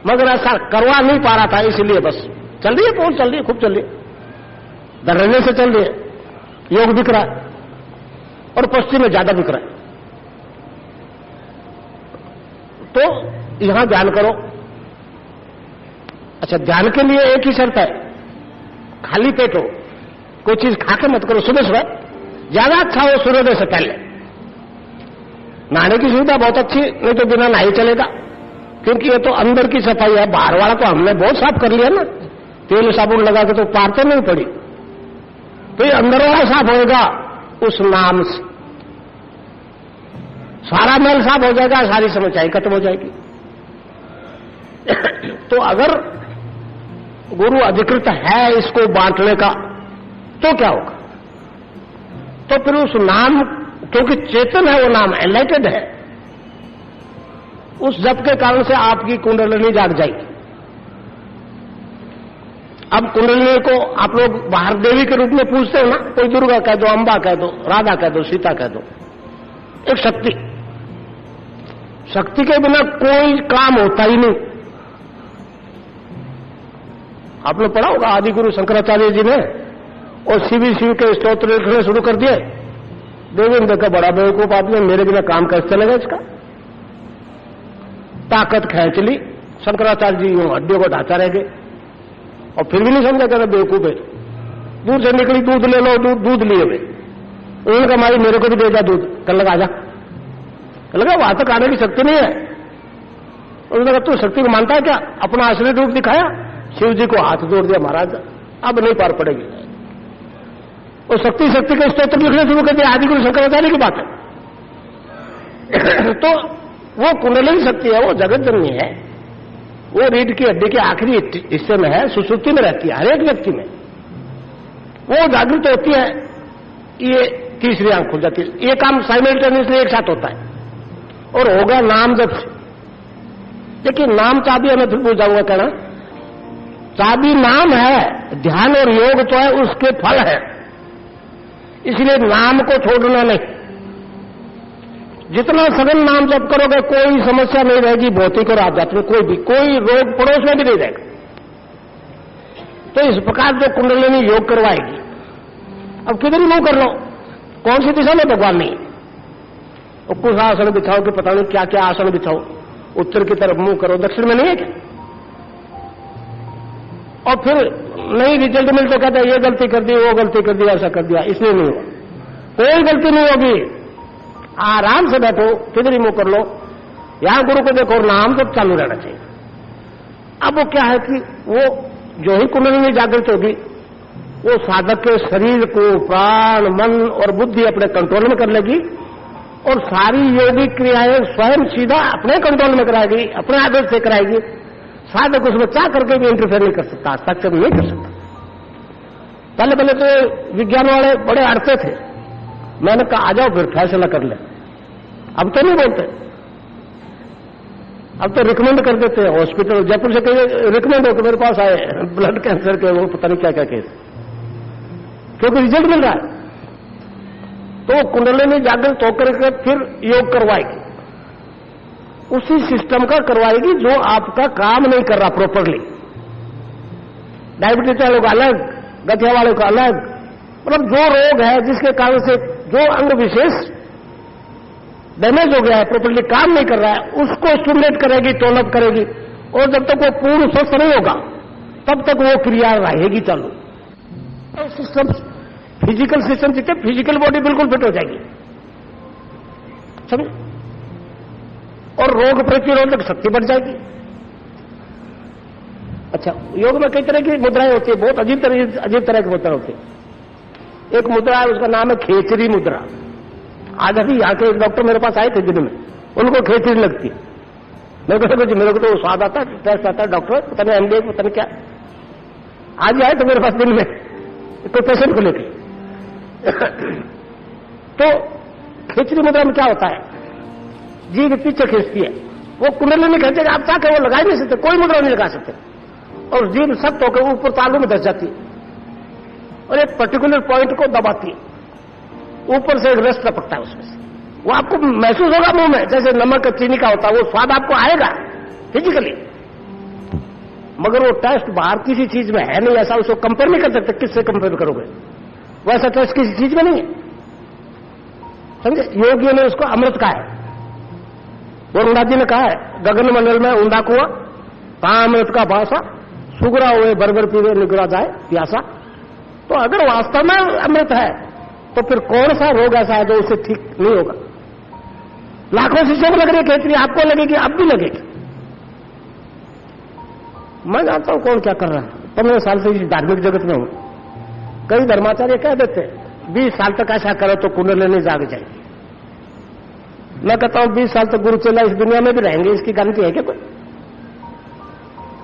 मगर ऐसा करवा नहीं पा रहा था, इसलिए बस चल रही है, पोल चल रही है, खूब चल रही है, धरने से चल रही है, योग दिख रहा है, और पश्चिम में ज्यादा दिख रहा है। तो यहां ध्यान करो। अच्छा, ध्यान के लिए एक ही शर्त है, खाली पेट हो, कोई चीज खाके मत करो। सुबह सुबह ज्यादा अच्छा हो सूर्योदय से पहले। नहाने की सुविधा बहुत अच्छी, नहीं तो बिना नहाए चलेगा, क्योंकि ये तो अंदर की सफाई है। बाहर वाला तो हमने बहुत साफ कर लिया ना, तेल साबुन लगा के तो पार तो नहीं पड़ी। तो ये अंदर वाला साफ होगा उस नाम से, सारा मैल साफ हो जाएगा, सारी समस्याएं खत्म हो जाएगी। तो अगर गुरु अधिकृत है इसको बांटने का, तो क्या होगा? तो फिर उस नाम, क्योंकि चेतन है वो नाम, एनलाइटेड है, उस जप के कारण से आपकी कुंडलिनी जाग जाएगी। अब कुंडलिनी को आप लोग बाहर देवी के रूप में पूछते हो ना, कोई दुर्गा कह दो, अंबा कह दो, राधा कह दो, सीता कह दो, एक शक्ति। शक्ति के बिना कोई काम होता ही नहीं। आपने पढ़ा होगा आदि गुरु शंकराचार्य जी ने, और शिव के स्तोत्र लिखने शुरू कर दिए। देवी ने देखा बड़ा बेवकूफ आदमी, मेरे बिना काम कैसे चलेगा इसका। ताकत खींच ली, शंकराचार्य जी हड्डियों को ढांचा रह गए, और फिर भी नहीं समझा कहना बेवकूफ है। दूर से निकली, दूध ले लो, दूध लिए हुए। उन्होंने कहा मारी मेरे को भी दे जा दूध। कल लगा जा, कल लगा वहां तक आने की शक्ति नहीं है। उन्होंने कहा तू शक्ति को मानता है क्या? अपना असली रूप दिखाया, शिव जी को हाथ जोड़ दिया, महाराज अब नहीं पार पड़ेगी। और शक्ति के स्तोत्र लिखने शुरू कर दिया। आदि गुरु शंकराचार्य की बात है। तो वो कुंडलिनी शक्ति है, वो जगत जननी है, वो रीढ़ की हड्डी के आखिरी हिस्से में है, सुसुप्ति में रहती है हर एक व्यक्ति में। वो जागृत होती है, ये तीसरी आंख खुल जाती है। ये काम साइमल्टेनियसली एक साथ होता है और होगा नाम जब से। लेकिन नाम चाबी हमें फिर बुझाऊंगा कहना, चाबी नाम है, ध्यान और योग तो है उसके फल है, इसलिए नाम को छोड़ना नहीं। जितना सघन नाम जप करोगे कोई समस्या नहीं रहेगी, भौतिक और आध्यात्मिक कोई रोग पड़ोस में भी नहीं रहेगा। तो इस प्रकार जो कुंडलिनी योग करवाएगी, अब किधर मुंह कर लो, कौन सी दिशा में भगवान नहीं, और कुछ आसन बिछाओ कि पता नहीं क्या क्या आसन बिछाओ, उत्तर की तरफ मुंह करो, दक्षिण में नहीं है क्या? और फिर नहीं रिजल्ट मिल तो कहते हैं ये गलती कर दी, वो गलती कर दी, ऐसा कर दिया, इसलिए नहीं हुआ। कोई गलती नहीं होगी, आराम से बैठो, किधर ही मुंह कर लो, यहां गुरु को देखो, नाम तो चालू रहना चाहिए। अब वो क्या है कि वो जो ही कुंडलिनी जागृत होगी, वो साधक के शरीर को प्राण मन और बुद्धि अपने कंट्रोल में कर लेगी और सारी योगिक क्रियाएं स्वयं सीधा अपने कंट्रोल में कराएगी, अपने आदेश से कराएगी। साधक उसमें चाह करके भी इंटरफेयर नहीं कर सकता, हस्तक्षेप नहीं कर सकता। पहले पहले तो विज्ञान वाले बड़े अड़ते थे, मैंने कहा आ जाओ फिर फैसला कर ले। अब तो नहीं बोलते, अब तो रिकमेंड कर देते हैं। हॉस्पिटल जयपुर से कहीं रिकमेंड होकर मेरे पास आए ब्लड कैंसर के, वो पता नहीं क्या क्या केस, क्योंकि रिजल्ट मिल रहा है। तो कुंडलिनी जागृत होकर के फिर योग करवाएगी, उसी सिस्टम का करवाएगी जो आपका काम नहीं कर रहा प्रॉपरली। डायबिटीज वालों का अलग, गठिया वालों का अलग, मतलब जो रोग है जिसके कारण से जो अंग विशेष डैमेज हो गया है, प्रॉपरली काम नहीं कर रहा है, उसको स्टिमुलेट करेगी, टोनअप करेगी। और जब तक वो पूर्ण स्वस्थ नहीं होगा तब तक वो क्रिया रहेगी चालू। सिस्टम, फिजिकल सिस्टम जितने फिजिकल बॉडी बिल्कुल फिट हो जाएगी, समझे, और रोग प्रतिरोधक शक्ति बढ़ जाएगी। अच्छा, योग में कई तरह की मुद्राएं होती है, बहुत अजीब तरह की मुद्रा होती है। एक मुद्रा है, उसका नाम है खेचरी मुद्रा। आज अभी यहाँ के एक डॉक्टर मेरे पास आए थे दिन में, उनको खेचरी लगती है। मेरे को तो स्वाद आता है, टेस्ट आता है, डॉक्टर पता नहीं एमडी पता नहीं क्या। आज आए तो मेरे पास दिन में कोई पेशेंट को लेकर। तो खेचरी मुद्रा में क्या होता है, जीभ पीछे खींचती है, वो कुंडलिनी खींचे, आप चाहे वो लगा ही नहीं सकते, कोई मुद्रा नहीं लगा सकते, और जीभ सख्त होकर ऊपर तालू में धस जाती है और एक पर्टिकुलर पॉइंट को दबाती है, ऊपर से एक रस टपकता है उसमें से, वो आपको महसूस होगा मुंह में, जैसे नमक चीनी का होता है, वो स्वाद आपको आएगा फिजिकली, मगर वो टेस्ट बाहर किसी चीज में है नहीं, ऐसा उसको कंपेयर नहीं कर सकते। किससे कंपेयर करोगे, वैसा टेस्ट किसी चीज में नहीं है, समझे। योगियों ने उसको अमृत कहा है, वरुणा जी ने कहा है, गगन मंडल में ऊंधा कुआं, कहां अमृत का भाषा, सुगरा हुए बरबर पीवे निगरा जाए प्यासा। तो अगर वास्तव में अमृत है तो फिर कौन सा रोग ऐसा है जो उससे ठीक नहीं होगा। लाखों शिष्यों को लग रही है खेचरी, आपको लगेगी, अब भी लगेगी। मैं जानता हूं कौन क्या कर रहा है, 15 साल से इस धार्मिक जगत में हूं। कई धर्माचार्य कह देते 20 साल तक ऐसा करो तो कुंडलिनी जाग जाएगी। मैं कहता हूं 20 साल तक गुरु चेला इस दुनिया में भी रहेंगे, इसकी गारंटी है क्या कोई?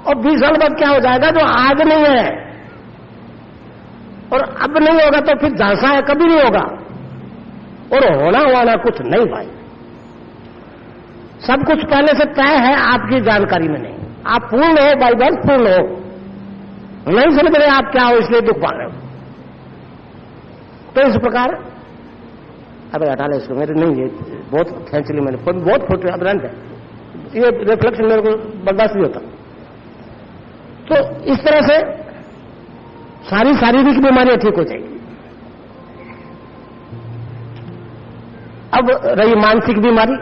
और 20 साल बाद क्या हो जाएगा जो आज नहीं है, और अब नहीं होगा तो फिर झांसा है, कभी नहीं होगा। और होना होना कुछ नहीं भाई, सब कुछ पहले से तय है, आपकी जानकारी में नहीं। आप पूर्ण हो, बाई बर्थ पूर्ण हो, नहीं समझ रहे आप क्या हो, इसलिए दुख पा रहे हो। तो इस प्रकार, अबे हटा ले इसको, मेरे नहीं, ये बहुत खींच ली मैंने, बहुत फोटो अपरांत है, ये रिफ्लेक्शन मेरे को बर्दाश्त नहीं होता। तो इस तरह से सारी शारीरिक बीमारियां ठीक हो जाएगी। अब रही मानसिक बीमारी,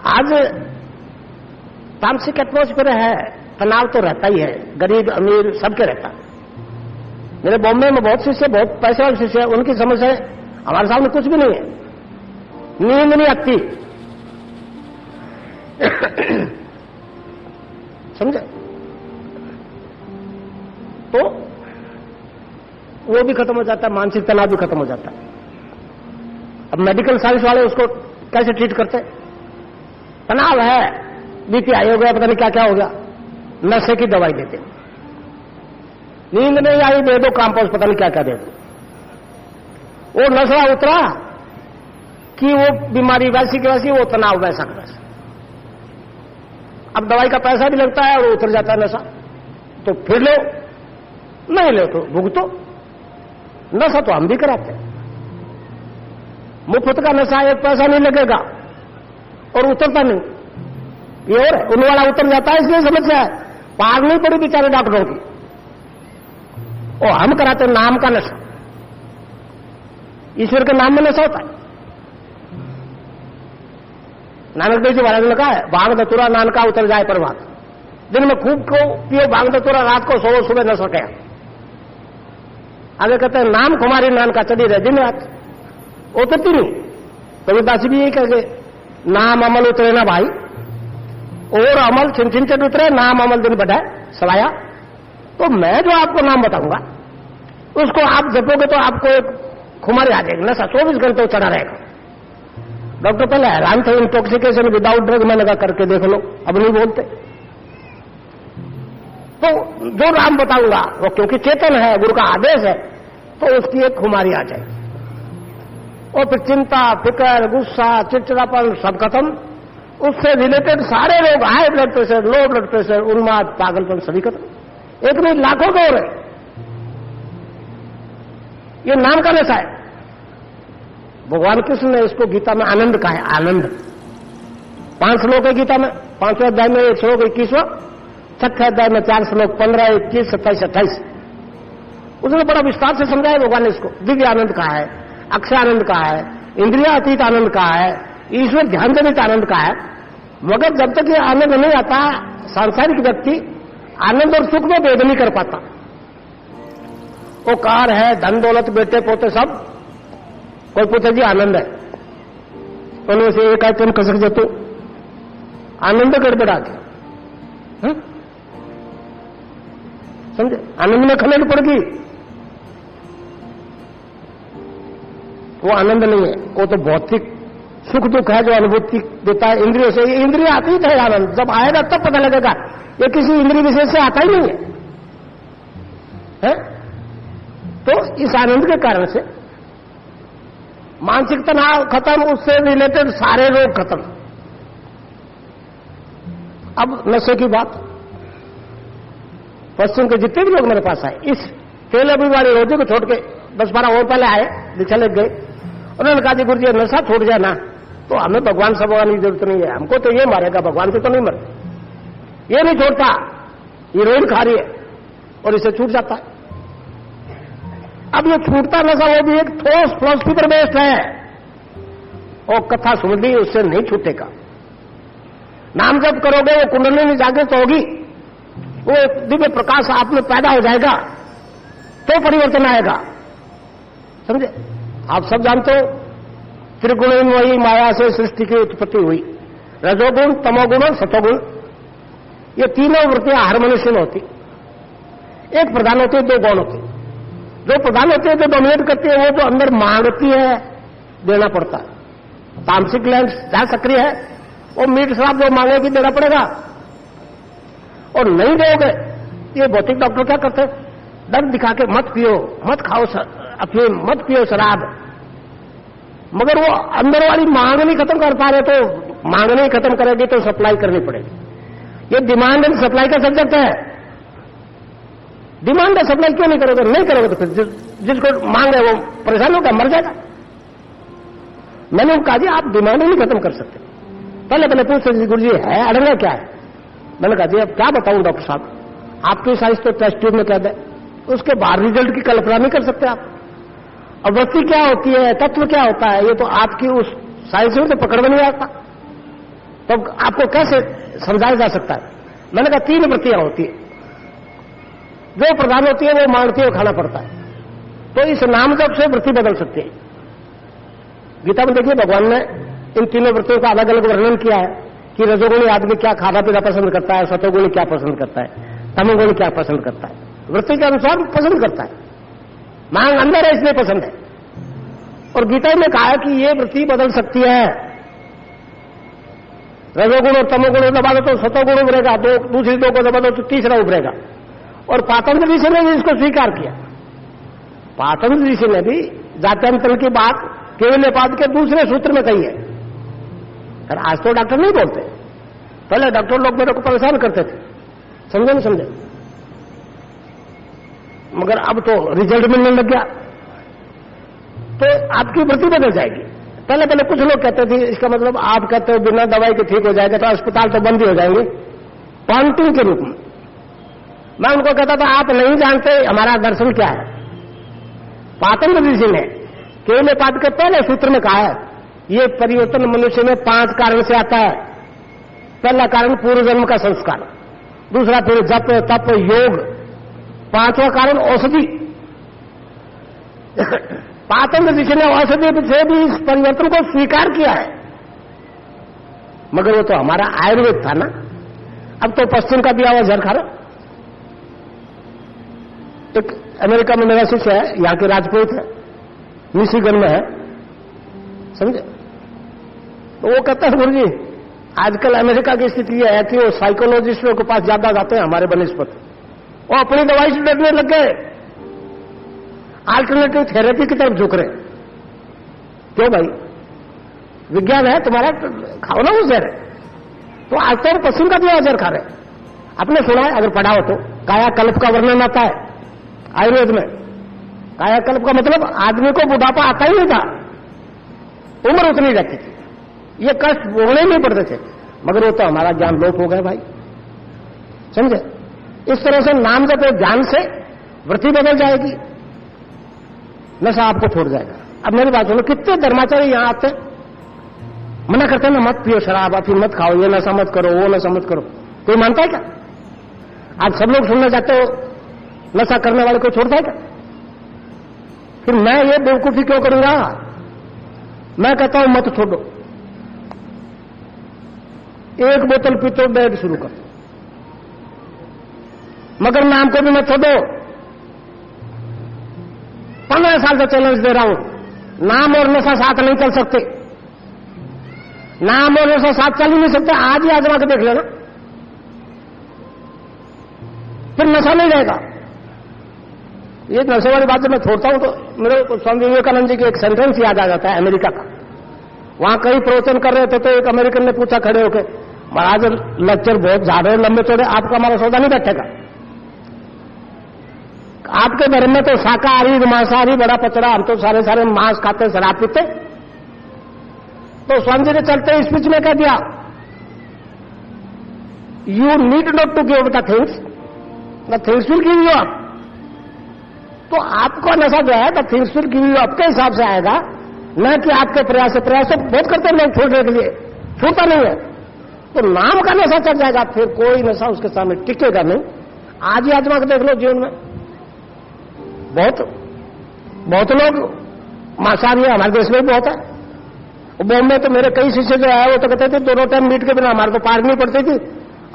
आज तामसिक एटमॉस्फेयर है, तनाव तो रहता ही है, गरीब अमीर सबके रहता। मेरे बॉम्बे में बहुत शिष्य, बहुत पैसे वाले शिष्य, उनकी समस्या हमारे सामने कुछ भी नहीं है, नींद नहीं आती, समझे, तो वो भी खत्म हो जाता है, मानसिक तनाव भी खत्म हो जाता है। अब अब मेडिकल साइंस वाले उसको कैसे ट्रीट करते? तनाव है, बीपी हाई हो गया, पता नहीं क्या क्या हो गया, नशे की दवाई देते। नींद नहीं आई, दे दो कंपास, पता नहीं क्या क्या दे दो। वो नशा उतरा कि वो बीमारी वैसी की वैसी, वो तनाव वैसा का वैसा। अब दवाई का पैसा भी लगता है और उतर जाता है नशा, तो फिर लो, नहीं लो तो भुगतो। नशा तो हम भी कराते हैं, मुफ्त का नशा, एक पैसा नहीं लगेगा और उतरता नहीं। ये और उन वाला उतर जाता है, इसलिए समस्या है। पाग नहीं पड़ी बेचारे डॉक्टरों की, और हम कराते नाम का नशा। ईश्वर के नाम में नशा होता है। नानक देव जी महाराज ने कहा है, भांग धतूरा नानका उतर जाए प्रभात। दिन में खूब को पियो भांग धतूरा, रात को सोओ, सुबह न सके। आगे कहते हैं नाम कुमारी नानका चढ़ी रहे दिन रात, उतरती नहीं। कबीरदास भी यही कहे, नाम अमल उतरे ना भाई, और अमल छिन चढ़ उतरे, नाम अमल दिन बढ़ाए सवाया। तो मैं जो आपको नाम बताऊंगा उसको आप जपोगे तो आपको एक खुमारी आ जाएगी, नशा 24 घंटे चढ़ा रहेगा। डॉक्टर पहले हैरान थे, इंटॉक्सिकेशन विदाउट ड्रग, मैंने कहा करके देख लो, अब नहीं बोलते। तो जो नाम बताऊंगा वो क्योंकि चेतन है, गुरु का आदेश है, तो उसकी एक खुमारी आ जाएगी। और फिर चिंता, फिक्र, गुस्सा, चिड़चिड़ापन सब खत्म। उससे रिलेटेड सारे रोग, high blood pressure, low blood pressure, उन्माद, पागलपन, सभी खत्म। एक नहीं लाखों का हो रहे। ये नाम का नशा है। भगवान कृष्ण ने इसको गीता में आनंद कहा है, आनंद। 5 श्लोक है गीता में, 5वें अध्याय में 1 श्लोक 21वां, 6वें अध्याय में 4 श्लोक 15, 21, 27, 28। उसने बड़ा विस्तार से समझाया भगवान ने इसको। दिव्य आनंद कहा है, अक्षय आनंद कहा है, इंद्रिया अतीत आनंद कहा है, ईश्वर ध्यान जनित आनंद कहा है। मगर जब तक ये आनंद नहीं आता, सांसारिक व्यक्ति आनंद और सुख में भेद नहीं कर पाता। वो कार है, धन दौलत, बेटे पोते सब, कोई पूछे जी आनंद है, उनमें से एक आइटम कसक जातो, आनंद गड़बड़ा के, समझे? आनंद में खलेल पड़ गई, वो आनंद नहीं है, वो तो भौतिक सुख दुख है जो अनुभूति देता है इंद्रियों से। ये इंद्रिय अतीत है आनंद, जब आएगा तब पता लगेगा। ये किसी इंद्रिय विशेष से आता ही नहीं है? तो इस आनंद के कारण से मानसिक तनाव खत्म, उससे रिलेटेड सारे रोग खत्म। अब नशे की बात, पश्चिम के जितने भी लोग मेरे पास आए, इस तेल अभी वाली रोजे को छोड़ के 10-12 और पहले आए, दीक्षा लग गए। उन्होंने कहा जी गुरु जी नशा छोड़ जाए ना, तो हमें भगवान सब की जरूरत नहीं है, हमको तो ये मारेगा, भगवान से तो नहीं मरते। ये नहीं छोड़ता, हीरोइन खा रही है और इसे छूट जाता है। अब ये छूटता नशा वो भी एक ठोस फिलॉसफी पर बेस्ड है, और कथा सुन ली उससे नहीं छूटेगा। नाम जब करोगे वो कुंडलिनी जागृत होगी, वो एक दिव्य प्रकाश आप में पैदा हो जाएगा, तो परिवर्तन आएगा। समझे? आप सब जानते हो त्रिगुण वही माया से सृष्टि की उत्पत्ति हुई। रजोगुण, तमोगुण और सतोगुण, ये तीनों वृत्तियां हर मनुष्य में होती। एक प्रधान होती है, 2 गौण होती। जो प्रधान होती है, जो डोमिनेट करती है, वो जो अंदर मांगती है देना पड़ता है। तामसिक लेंस जहां सक्रिय है, वो मीट शराब जो मांगेगी देना पड़ेगा, और नहीं दोगे। ये भौतिक डॉक्टर क्या करते हैं? डर दिखा के मत पियो, मत खाओ अफीम, मत पियो शराब, मगर वो अंदर वाली मांग नहीं खत्म कर पा रहे। तो मांग नहीं खत्म करेगी तो सप्लाई करनी पड़ेगी। ये डिमांड एंड सप्लाई का सब्जेक्ट है। डिमांड एंड सप्लाई क्यों नहीं करोगे? नहीं करोगे तो फिर जिसको मांग है वो परेशान होगा, मर जाएगा। मैंने कहा जी आप डिमांड नहीं खत्म कर सकते। पहले पूछते जी गुरु जी है अड़ंगा क्या है? मैंने कहा जी अब क्या बताऊं डॉक्टर साहब, आपकी साइंस तो टेस्ट ट्यूब में कह दे, उसके बाहर रिजल्ट की कल्पना नहीं कर सकते आप। अब वृत्ति क्या होती है, तत्व क्या होता है, ये तो आपकी उस साइंस में तो पकड़ में नहीं आता, तो आपको कैसे समझाया जा सकता है? मैंने कहा 3 वृत्तियां होती है। जो प्रधान होती है वो मांगती है, खाना पड़ता है। तो इस नाम जप से वृत्ति बदल सकती है। गीता में देखिए भगवान ने इन तीनों वृत्तियों का अलग अलग वर्णन किया है कि रजोगुणी आदमी क्या खाना पीना पसंद करता है, सतोगुणी क्या पसंद करता है, तमोगुणी क्या पसंद करता है। वृत्ति के अनुसार पसंद करता है, मांग अंदर है इसलिए पसंद है। और गीता ने कहा है कि ये वृत्ति बदल सकती है। रजोगुण और तमोगुण को दबा दो तो सतोगुण उभरेगा, दो दूसरी दो को दबा दो तो तीसरा उभरेगा। और पातंजलि ऋषि ने भी इसको स्वीकार किया। पातंजलि ऋषि ने भी जात्यांतर की बात केवल्यपाद के दूसरे सूत्र में कही है। और आज तो डॉक्टर नहीं बोलते, पहले डॉक्टर लोग मेरे को परेशान करते थे, समझे नहीं समझे, मगर अब तो रिजल्ट मिलने लग गया तो आपकी वृत्ति बदल जाएगी। पहले पहले कुछ लोग कहते थे इसका मतलब आप कहते हो बिना दवाई के ठीक हो जाएगा तो अस्पताल तो बंद ही हो जाएंगे, पॉइंटिंग के रूप में। मैं उनको कहता था आप नहीं जानते हमारा दर्शन क्या है। पातंजलि ऋषि ने केवल्यपाद के पहले सूत्र में कहा है ये परिवर्तन मनुष्य में 5 कारण से आता है। पहला कारण पूर्व जन्म का संस्कार, दूसरा फिर जप तप योग, 5वां कारण औषधि। पातंजलि ऋषि ने औषधि से भी इस परिवर्तन को स्वीकार किया है, मगर वो तो हमारा आयुर्वेद था ना। अब तो पश्चिम का दिया हुआ जहर खा रहा। एक अमेरिका में मेरा शिष्य है, यहां के राजपूत है, मिशिगन में है, समझे। तो वो कहता है गुरु जी आजकल अमेरिका की स्थिति यह है कि वो साइकोलॉजिस्टों के पास ज्यादा जाते हैं हमारे बनस्पत, वो अपनी दवाई से डरने लग गए, आल्टरनेटिव थेरेपी की तरफ झुक रहे। क्यों भाई, विज्ञान है तुम्हारा, खाओ ना वो जहर। तो आज तो पश्चिम का दिया जहर खा रहे। आपने सुना है, अगर पढ़ा हो तो, कायाकल्प का वर्णन आता है आयुर्वेद में। कायाकल्प का मतलब आदमी को बुढ़ापा आता ही नहीं था, उम्र उतनी रहती थी, ये कष्ट भोगने नहीं पड़ते थे। मगर वो तो हमारा ज्ञान लोप हो गया भाई, समझे। इस तरह से नाम जप ज्ञान से वृत्ति बदल जाएगी, नशा आपको छोड़ जाएगा। अब मेरी बात सुनो, कितने धर्माचार्य यहां आते मना करते हैं ना, मत पियो शराब, आप मत खाओ, ये नशा मत करो, वो नशा मत करो। कोई मानता है क्या? आप सब लोग सुनना चाहते हो नशा करने वाले को छोड़ता है क्या? फिर मैं ये बेवकूफी क्यों करूंगा? मैं कहता हूं मत छोड़ो, 1 बोतल पीते डाइट शुरू कर, मगर नाम को भी मत छोड़ो। 15 साल का चैलेंज दे रहा हूं, नाम और नशा साथ नहीं चल सकते, नाम और नशा साथ चल ही नहीं सकते। आज ही आजमा के देख लेना, फिर नशा नहीं रहेगा। ये नशे वाली बात जब मैं छोड़ता हूं तो मेरे को स्वामी विवेकानंद जी की एक सेंटेंस याद आ जाता है अमेरिका का। वहां कई प्रवचन कर रहे थे तो एक अमेरिकन ने पूछा खड़े होकर, महाराज लेक्चर बहुत ज्यादा लंबे चौड़े, आपका हमारा सौदा नहीं बैठेगा। आपके धर्म में तो शाकाहारी मांसाहारी बड़ा पचड़ा, हम तो सारे मांस खाते शराब पीते। तो स्वामी जी ने चलते स्पीच में कह दिया, you need not to give the things, the things will give you up. तो आपका नशा जो है the things will give you up के हिसाब से आएगा, न कि आपके प्रयास से। प्रयास तो बहुत करते हैं लोग छोड़ने के लिए, छूटता नहीं है। तो नाम का नशा चल जाएगा, फिर कोई नशा उसके सामने टिकेगा नहीं। आज ही आजमा के देख लो जीवन में, बहुत लोग मांसाहारी है, हमारे देश में भी बहुत है। बॉम्बे तो मेरे कई शिष्य जो है वो तो कहते थे 2 टाइम मीट के बिना हमारे को पार नहीं पड़ती थी।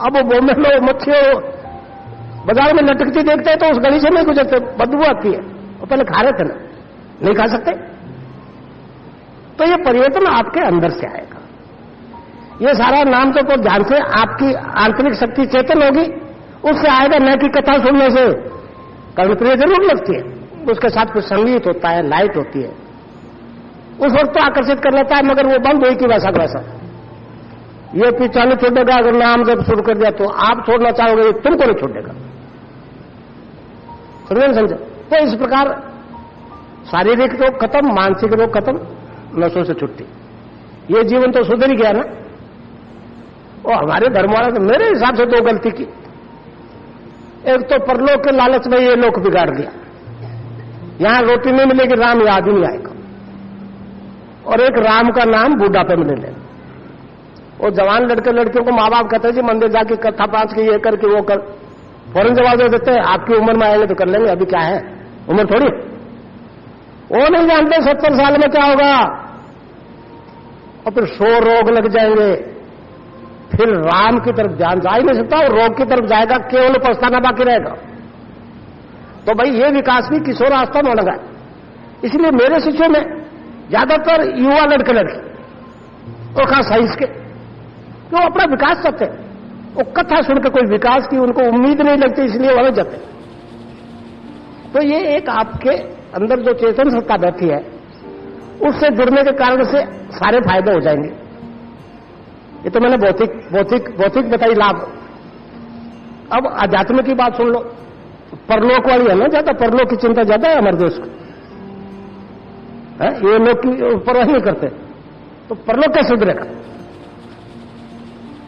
अब वो बॉम्बे लोग मच्छी बाजार में लटकती देखते हैं तो उस गली से नहीं गुजरते, बदबू आती है। वो पहले खा रहे थे ना, नहीं खा सकते। तो ये परिवर्तन आपके अंदर से आएगा। ये सारा नाम तो ध्यान से आपकी आंतरिक शक्ति चेतन होगी, उससे आएगा, न कि कथा सुनने से। कर्णप्रिय जरूर लगती है, उसके साथ कुछ संगीत होता है, लाइट होती है, उस वक्त तो आकर्षित कर लेता है, मगर वो बंद हुई कि वैसा वैसा। ये पीछा नहीं छोड़ेगा। अगर नाम जब शुरू कर दिया तो आप छोड़ना चाहोगे, तुमको नहीं छोड़ेगा। समझे? तो इस प्रकार शारीरिक रोग खत्म, मानसिक रोग खत्म, नशों से छुट्टी। ये जीवन तो सुधर ही गया ना। और हमारे धर्म वाले तो मेरे हिसाब से 2 गलती की। एक तो परलोक के लालच में ये लोक बिगाड़ दिया, यहां रोटी नहीं मिलेगी, राम याद ही नहीं आएगा। और एक राम का नाम बुढ़ापे में ले लेना। वो जवान लड़के लड़कियों को माँ बाप कहते हैं जी मंदिर जाके कथा पाठ की, ये कर के वो कर, फौरन जवाब दे देते हैं आपकी उम्र में आएंगे तो कर लेंगे, अभी क्या है उम्र थोड़ी। वो नहीं जानते 70 साल में क्या होगा, और फिर 100 रोग लग जाएंगे। फिर राम की तरफ ध्यान जा ही नहीं सकता, और रोग की तरफ जाएगा, केवल पछताना बाकी रहेगा। तो भाई ये विकास भी किशोरावस्था में लगा। इसलिए मेरे शिष्यों में ज्यादातर युवा लड़के लड़की और खास साइंस के, जो अपना विकास चाहते हैं, वो कथा सुनकर कोई विकास की उनको उम्मीद नहीं लगती, इसलिए वहां जाते। तो ये एक आपके अंदर जो चेतन सत्ता बैठी है, उससे जुड़ने के कारण से सारे फायदे हो जाएंगे। ये तो मैंने भौतिक बताई लाभ। अब अध्यात्म की बात सुन लो। परलोक वाली है ना ज्यादा, परलोक की चिंता ज्यादा है हमारे देश को। ये लोग की परवाह नहीं करते, तो परलोक कैसे सुधरेगा?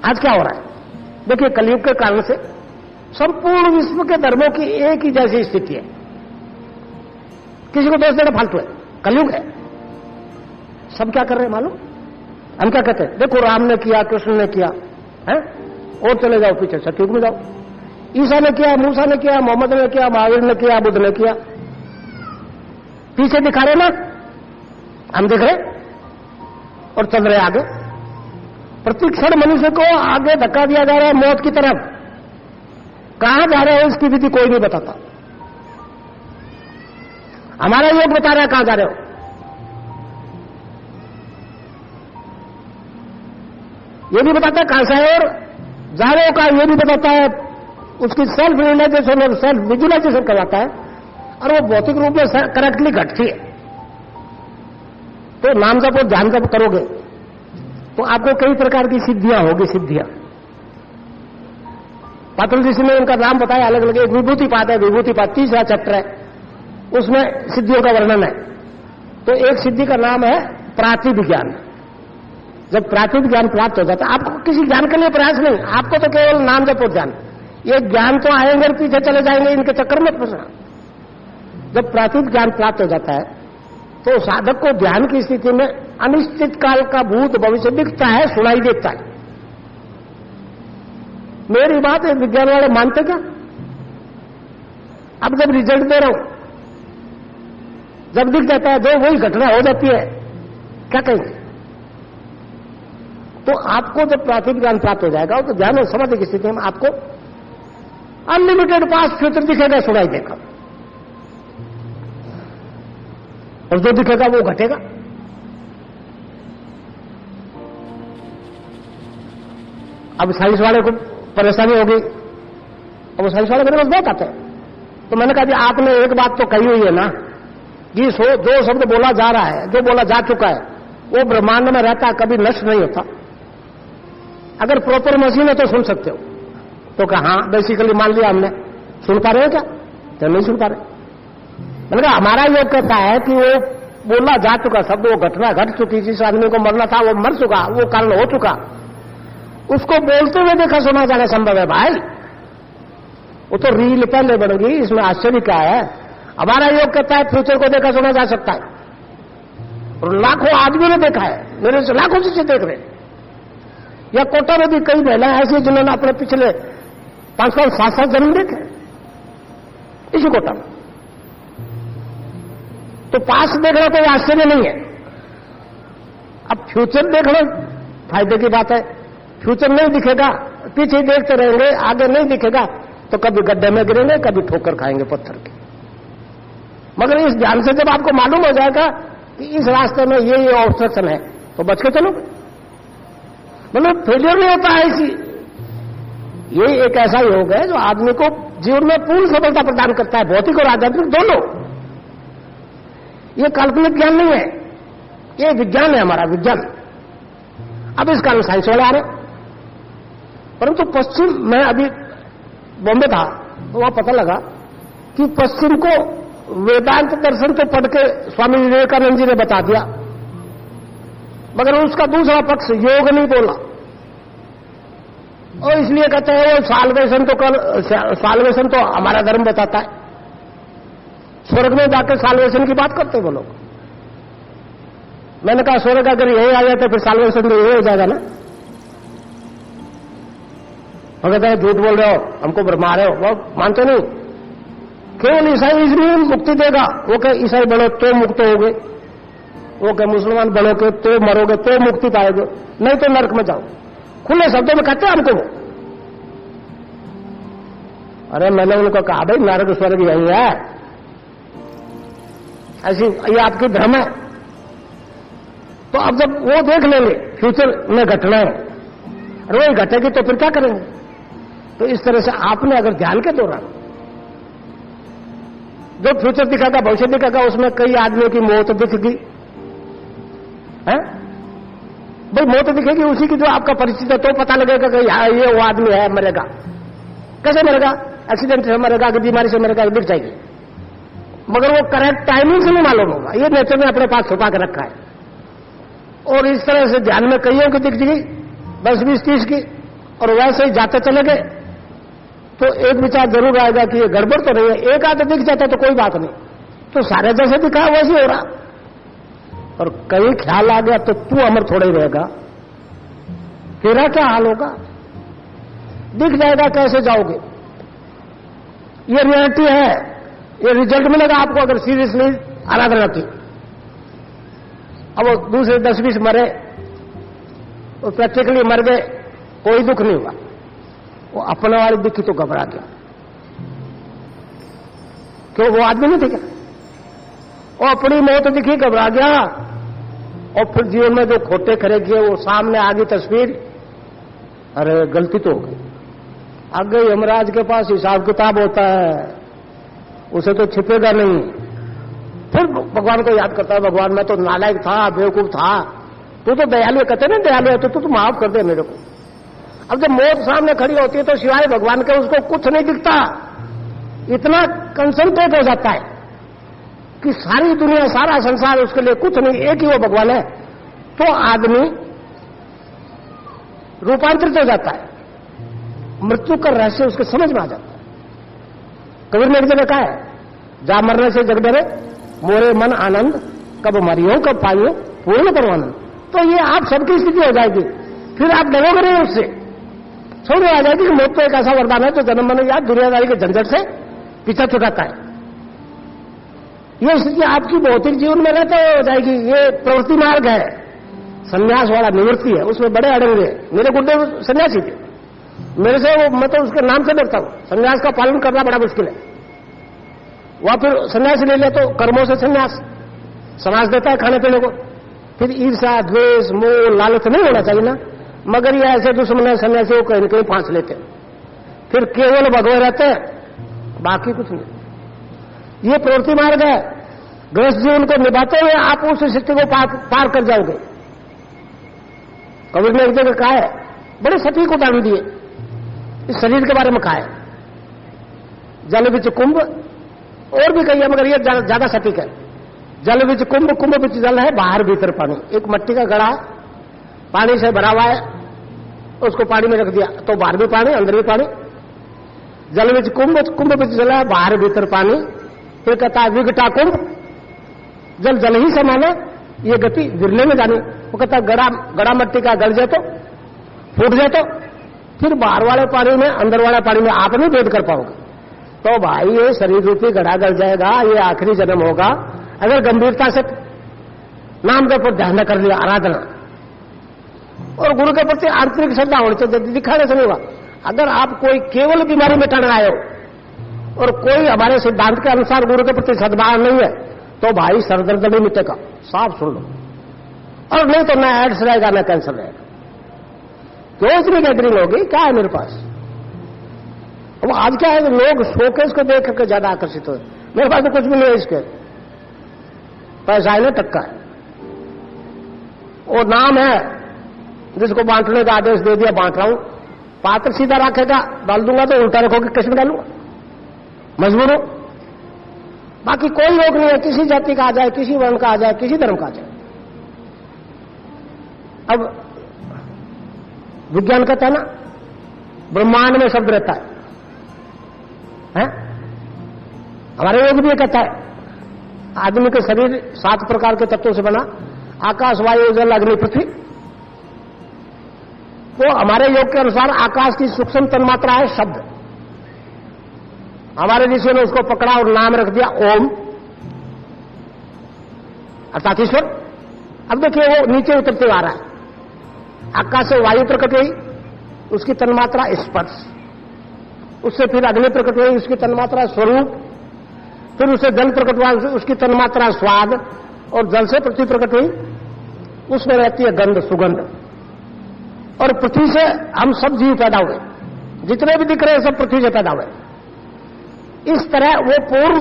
आज क्या हो रहा है? देखिए, कलयुग के कारण से संपूर्ण विश्व के धर्मों की एक ही जैसी स्थिति है। किसी को दोष देना फालतू है, कलयुग है। सब क्या कर रहे हैं मालूम? हम क्या कहते हैं? देखो, राम ने किया, कृष्ण ने किया है, और चले जाओ पीछे, सतयुग में जाओ। ईसा ने किया, मूसा ने किया, मोहम्मद ने किया, महावीर ने किया, बुद्ध ने किया। पीछे दिखा रहे ना, हम दिख रहे और चल रहे आगे। प्रतिक्षण मनुष्य को आगे धक्का दिया जा रहा है मौत की तरफ। कहां जा रहे हो इसकी विधि कोई नहीं बताता। हमारा योग बता रहा है कहां जा रहे हो। ये भी बताता है कहां से है और जा रहे हो कहां, ये भी बताता है। उसकी सेल्फ रियलाइजेशन और सेल्फ विजुलाइजेशन करवाता है, और वो भौतिक रूप में करेक्टली घटती है। तो नाम जप और ध्यान जप करोगे तो आपको कई प्रकार की सिद्धियां होगी। सिद्धियां पातल ऋषि ने उनका नाम बताया अलग अलग। एक विभूतिपाद है, विभूतिपाद 30वां चैप्टर है, उसमें सिद्धियों का वर्णन है। तो एक सिद्धि का नाम है प्रातिभ ज्ञान। जब प्रातिभ ज्ञान प्राप्त हो जाता है, आपको किसी ज्ञान के लिए प्रयास नहीं, आपको तो केवल नाम जप और ध्यान। ये ज्ञान तो आएंगे और पीछे चले जाएंगे, इनके चक्कर में फंसना। जब प्रातिभ ज्ञान प्राप्त हो जाता है तो साधक को ध्यान की स्थिति में अनिश्चित काल का भूत भविष्य दिखता है, सुनाई देता है। मेरी बात है, विज्ञान वाले मानते क्या? अब जब रिजल्ट दे रहा हूं, जब दिख जाता है, जो वही घटना हो जाती है, क्या कहेंगे? तो आपको जब प्राथमिक ज्ञान प्राप्त हो जाएगा तो ध्यान और समाधि की स्थिति में आपको अनलिमिटेड पास्ट फ्यूचर दिखेगा, सुनाई देगा, और जो दिखेगा वो घटेगा। अब साइंस वाले को परेशानी होगी, अब वो साइंस वाले मेरे पास बहुत आते हैं। तो मैंने कहा जी आपने एक बात तो कही हुई है ना कि जो शब्द बोला जा रहा है, जो बोला जा चुका है, वो ब्रह्मांड में रहता है, कभी नष्ट नहीं होता। अगर प्रॉपर मशीन है तो सुन सकते हो। तो कहा हाँ, बेसिकली मान लिया हमने। सुन पा रहे हो क्या? तो नहीं सुन पा रहे। मैंने कहा हमारा योग कहता है कि वो बोला जा चुका शब्द, वो घटना घट चुकी, जिस आदमी को मरना था वो मर चुका, वो कारण हो चुका, उसको बोलते हुए देखा सुना जाना संभव है भाई। वो तो रील पहले बनेगी, इसमें आश्चर्य क्या है? हमारा योग कहता है फ्यूचर को देखा सुना जा सकता है, और लाखों आदमी ने देखा है, मेरे से लाखों चीजें देख रहे। या कोटा में भी कई महिलाएं ऐसी जिन्होंने अपने पिछले 5-5, 7-7 जन्म देखे इसी कोटा में। तो पास देखना कोई आश्चर्य नहीं है। अब फ्यूचर देखना फायदे की बात है। फ्यूचर नहीं दिखेगा, पीछे देखते रहेंगे, आगे नहीं दिखेगा, तो कभी गड्ढे में गिरेंगे, कभी ठोकर खाएंगे पत्थर की। मगर इस ध्यान से जब आपको मालूम हो जाएगा कि इस रास्ते में ये ऑब्स्ट्रक्शन है, तो बच के चलो। मतलब फेलियर नहीं होता है इसी। ये एक ऐसा योग है जो आदमी को जीवन में पूर्ण सफलता प्रदान करता है, भौतिक और आध्यात्मिक दोनों। ये काल्पनिक ज्ञान नहीं है, ये विज्ञान है, हमारा विज्ञान। अब इस कारण साइंस वाले आ रहे। परंतु पश्चिम, मैं अभी बॉम्बे था तो वहां पता लगा कि पश्चिम को वेदांत दर्शन तो पढ़ के स्वामी विवेकानंद जी ने बता दिया, मगर उसका दूसरा पक्ष योग नहीं बोला। और इसलिए कहते हैं वो साल्वेशन तो हमारा धर्म बताता है। स्वर्ग में जाकर साल्वेशन की बात करते हैं वो लोग। मैंने कहा स्वर्ग अगर यही आ जाए तो फिर साल्वेशन तो यही हो जाएगा ना। वो कहते हैं झूठ बोल रहे हो, हमको भरमा रहे हो, वो मानते नहीं। केवल ईसाई इसलिए मुक्ति देगा, वो कहे ईसाई बनो तो मुक्त होगे, वो कहे मुसलमान बनोगे तो मरोगे तो मुक्ति पाओगे, नहीं तो नरक में जाओ। खुले शब्दों में कहते हैं हमको वो। अरे मैंने उनको कहा भाई नरक स्वर्ग यही है, ऐसी ये आपकी भ्रम है। तो अब जब वो देख लेंगे फ्यूचर में घटना है और वही घटेगी तो फिर क्या करेंगे? तो इस तरह से आपने अगर ध्यान के दौरान जो फ्यूचर दिखागा, भविष्य दिखागा, उसमें कई आदमियों की मौत दिख गई है भाई, मौत दिखेगी उसी की जो आपका परिचित है, तो पता लगेगा कि हाँ ये वो आदमी है, मरेगा। कैसे मरेगा? एक्सीडेंट से मरेगा कि बीमारी से मरेगा, दिख जाएगी, मगर वो करेक्ट टाइमिंग से नहीं मालूम होगा। ये नेचर ने अपने पास छुपा कर रखा है। और इस तरह से ध्यान में कईयों की दिख गई 10, 20, 30 की, और वैसे ही जाते चले गए तो एक विचार जरूर आएगा कि ये गड़बड़ तो नहीं है। एक आधे दिख जाता तो कोई बात नहीं, तो सारे जैसे दिखा वैसे हो रहा। और कहीं ख्याल आ गया तो तू अमर थोड़ा ही रहेगा, तेरा क्या हाल होगा? दिख जाएगा कैसे जाओगे? ये रियलिटी है, ये रिजल्ट मिलेगा आपको अगर सीरियसली आराधना की। अब वो दूसरे 10, 20 मरे, वो प्रैक्टिकली मर गए, कोई दुख नहीं हुआ। वो अपने वाली दिखी तो घबरा गया, क्यों? वो आदमी नहीं दिखा, वो अपनी मौत दिखी, घबरा गया। और फिर जीवन में जो खोटे खरे किए वो सामने आ गई तस्वीर, अरे गलती तो हो गई। आगे यमराज के पास हिसाब किताब होता है, उसे तो छिपेगा नहीं। फिर भगवान को याद करता है, भगवान मैं तो नालायक था, बेवकूफ था, तू तो दयालु, कहते ना दयालु है तो तू माफ कर दे मेरे को। अब जब मौत सामने खड़ी होती है तो सिवाय भगवान के उसको कुछ नहीं दिखता, इतना कंसंट्रेट हो जाता है कि सारी दुनिया, सारा संसार उसके लिए कुछ नहीं, एक ही वो भगवान है। तो आदमी रूपांतरित हो जाता है, मृत्यु का रहस्य उसके समझ में आ जाता है। कबीर ने एक जगह कहा है, जा मरने से जग डरे मोरे मन आनंद, कब मरियो कब पाइयो पूर्ण परमानंद। तो ये आप सबकी स्थिति हो जाएगी, फिर आप डरोगे नहीं उससे, समझ में आ जाएगी कि मौत तो एक ऐसा वरदान है जो जन्म मरण या दुनियादारी के झंझट से पीछा छुड़ाता है। ये स्थिति आपकी भौतिक जीवन में रहते हो जाएगी। ये प्रवृत्ति मार्ग है, संन्यास वाला निवृत्ति है, उसमें बड़े अड़ंगे। मेरे गुड्डे सन्यासी थे, मेरे से वो, मैं तो उसके नाम से डरता हूं। संन्यास का पालन करना बड़ा मुश्किल है। वहां फिर सन्यास ले ले तो कर्मों से संन्यास, समाज देता है खाने पीने को। फिर ईर्ष्या, द्वेष, मोह, लालच नहीं होना चाहिए ना, मगर ये ऐसे दुश्मन है सन्यासी को कहीं न कहीं फांस लेते हैं। फिर केवल भगवान रहते हैं, बाकी कुछ नहीं। ये प्रवृत्ति मार्ग है। गृहस्थ जीवन को निभाते हुए आप उस स्थिति को पार कर जाओगे। कबीर ने एक जगह कहा है, बड़े सटीक उदाहरण दिए, इस शरीर के बारे में कहा है, जल विच कुंभ, और भी कही है मगर ये ज्यादा सटीक है। जल विच कुंभ, कुंभ विच जल है, बाहर भीतर पानी। एक मिट्टी का घड़ा है, पानी से भरा हुआ है, उसको पानी में रख दिया तो बाहर भी पानी, अंदर भी पानी। जल विच कुंभ, कुंभ विच जल है, बाहर भीतर पानी। फिर कहता है विघटा कुंभ, जल जल ही समाना, ये गति गिरने में जानी। वो कहता है गड़ा मट्टी का गड़ जाए तो, फूट जाए तो फिर बाहर वाले पानी में अंदर वाले पानी में आप नहीं भेद कर पाओगे। तो भाई ये शरीर रूपी घड़ा गल जाएगा, ये आखिरी जन्म होगा अगर गंभीरता से नाम के ऊपर ध्यान कर लिया, आराधना और गुरु के प्रति आंतरिक श्रद्धा होनी चाहिए, दिखाने से नहीं होगा। अगर आप कोई केवल बीमारी मिटाने आए हो और कोई हमारे सिद्धांत के अनुसार गुरु के प्रति सद्भाव नहीं है, तो भाई सरदर्द नहीं मिटेगा, साफ सुन लो। और नहीं तो ना एड्स रहेगा ना कैंसर रहेगा। क्यों इतनी गैदरिंग होगी, क्या है मेरे पास? अब आज क्या है, लोग शोकेस को देख करके ज्यादा आकर्षित हो। मेरे पास तो कुछ भी नहीं है, इसके पैसा है ना, टक्का है, वो नाम है जिसको बांटने का आदेश दे दिया, बांट रहा हूं। पात्र सीधा रखेगा, डाल दूंगा तो उल्टा रखोगे, किस में डालूंगा? मजबूर हो। बाकी कोई रोक नहीं है, किसी जाति का आ जाए, किसी वर्ण का आ जाए, किसी धर्म का आ जाए। अब विज्ञान कहता है ना, ब्रह्मांड में शब्द रहता है? हमारे योग भी ये कहता है, आदमी के शरीर 7 प्रकार के तत्वों से बना, आकाश, वायु, जल, अग्नि, पृथ्वी। तो हमारे योग के अनुसार आकाश की सूक्ष्म तन्मात्रा है शब्द। हमारे ऋषियों ने उसको पकड़ा और नाम रख दिया ओम, अर्थात ईश्वर। अब देखिए वो नीचे उतरते आ रहा है। आकाश से वायु प्रकट हुई, उसकी तन्मात्रा स्पर्श, उससे फिर अग्नि प्रकट हुई, उसकी तन्मात्रा स्वरूप, फिर उससे जल प्रकट हुआ, उसकी तन्मात्रा स्वाद, और जल से पृथ्वी प्रकट हुई, उसमें रहती है गंध, सुगंध। और पृथ्वी से हम सब जीव पैदा हुए, जितने भी दिख रहे हैं सब पृथ्वी से पैदा हुए। इस तरह वो पूर्व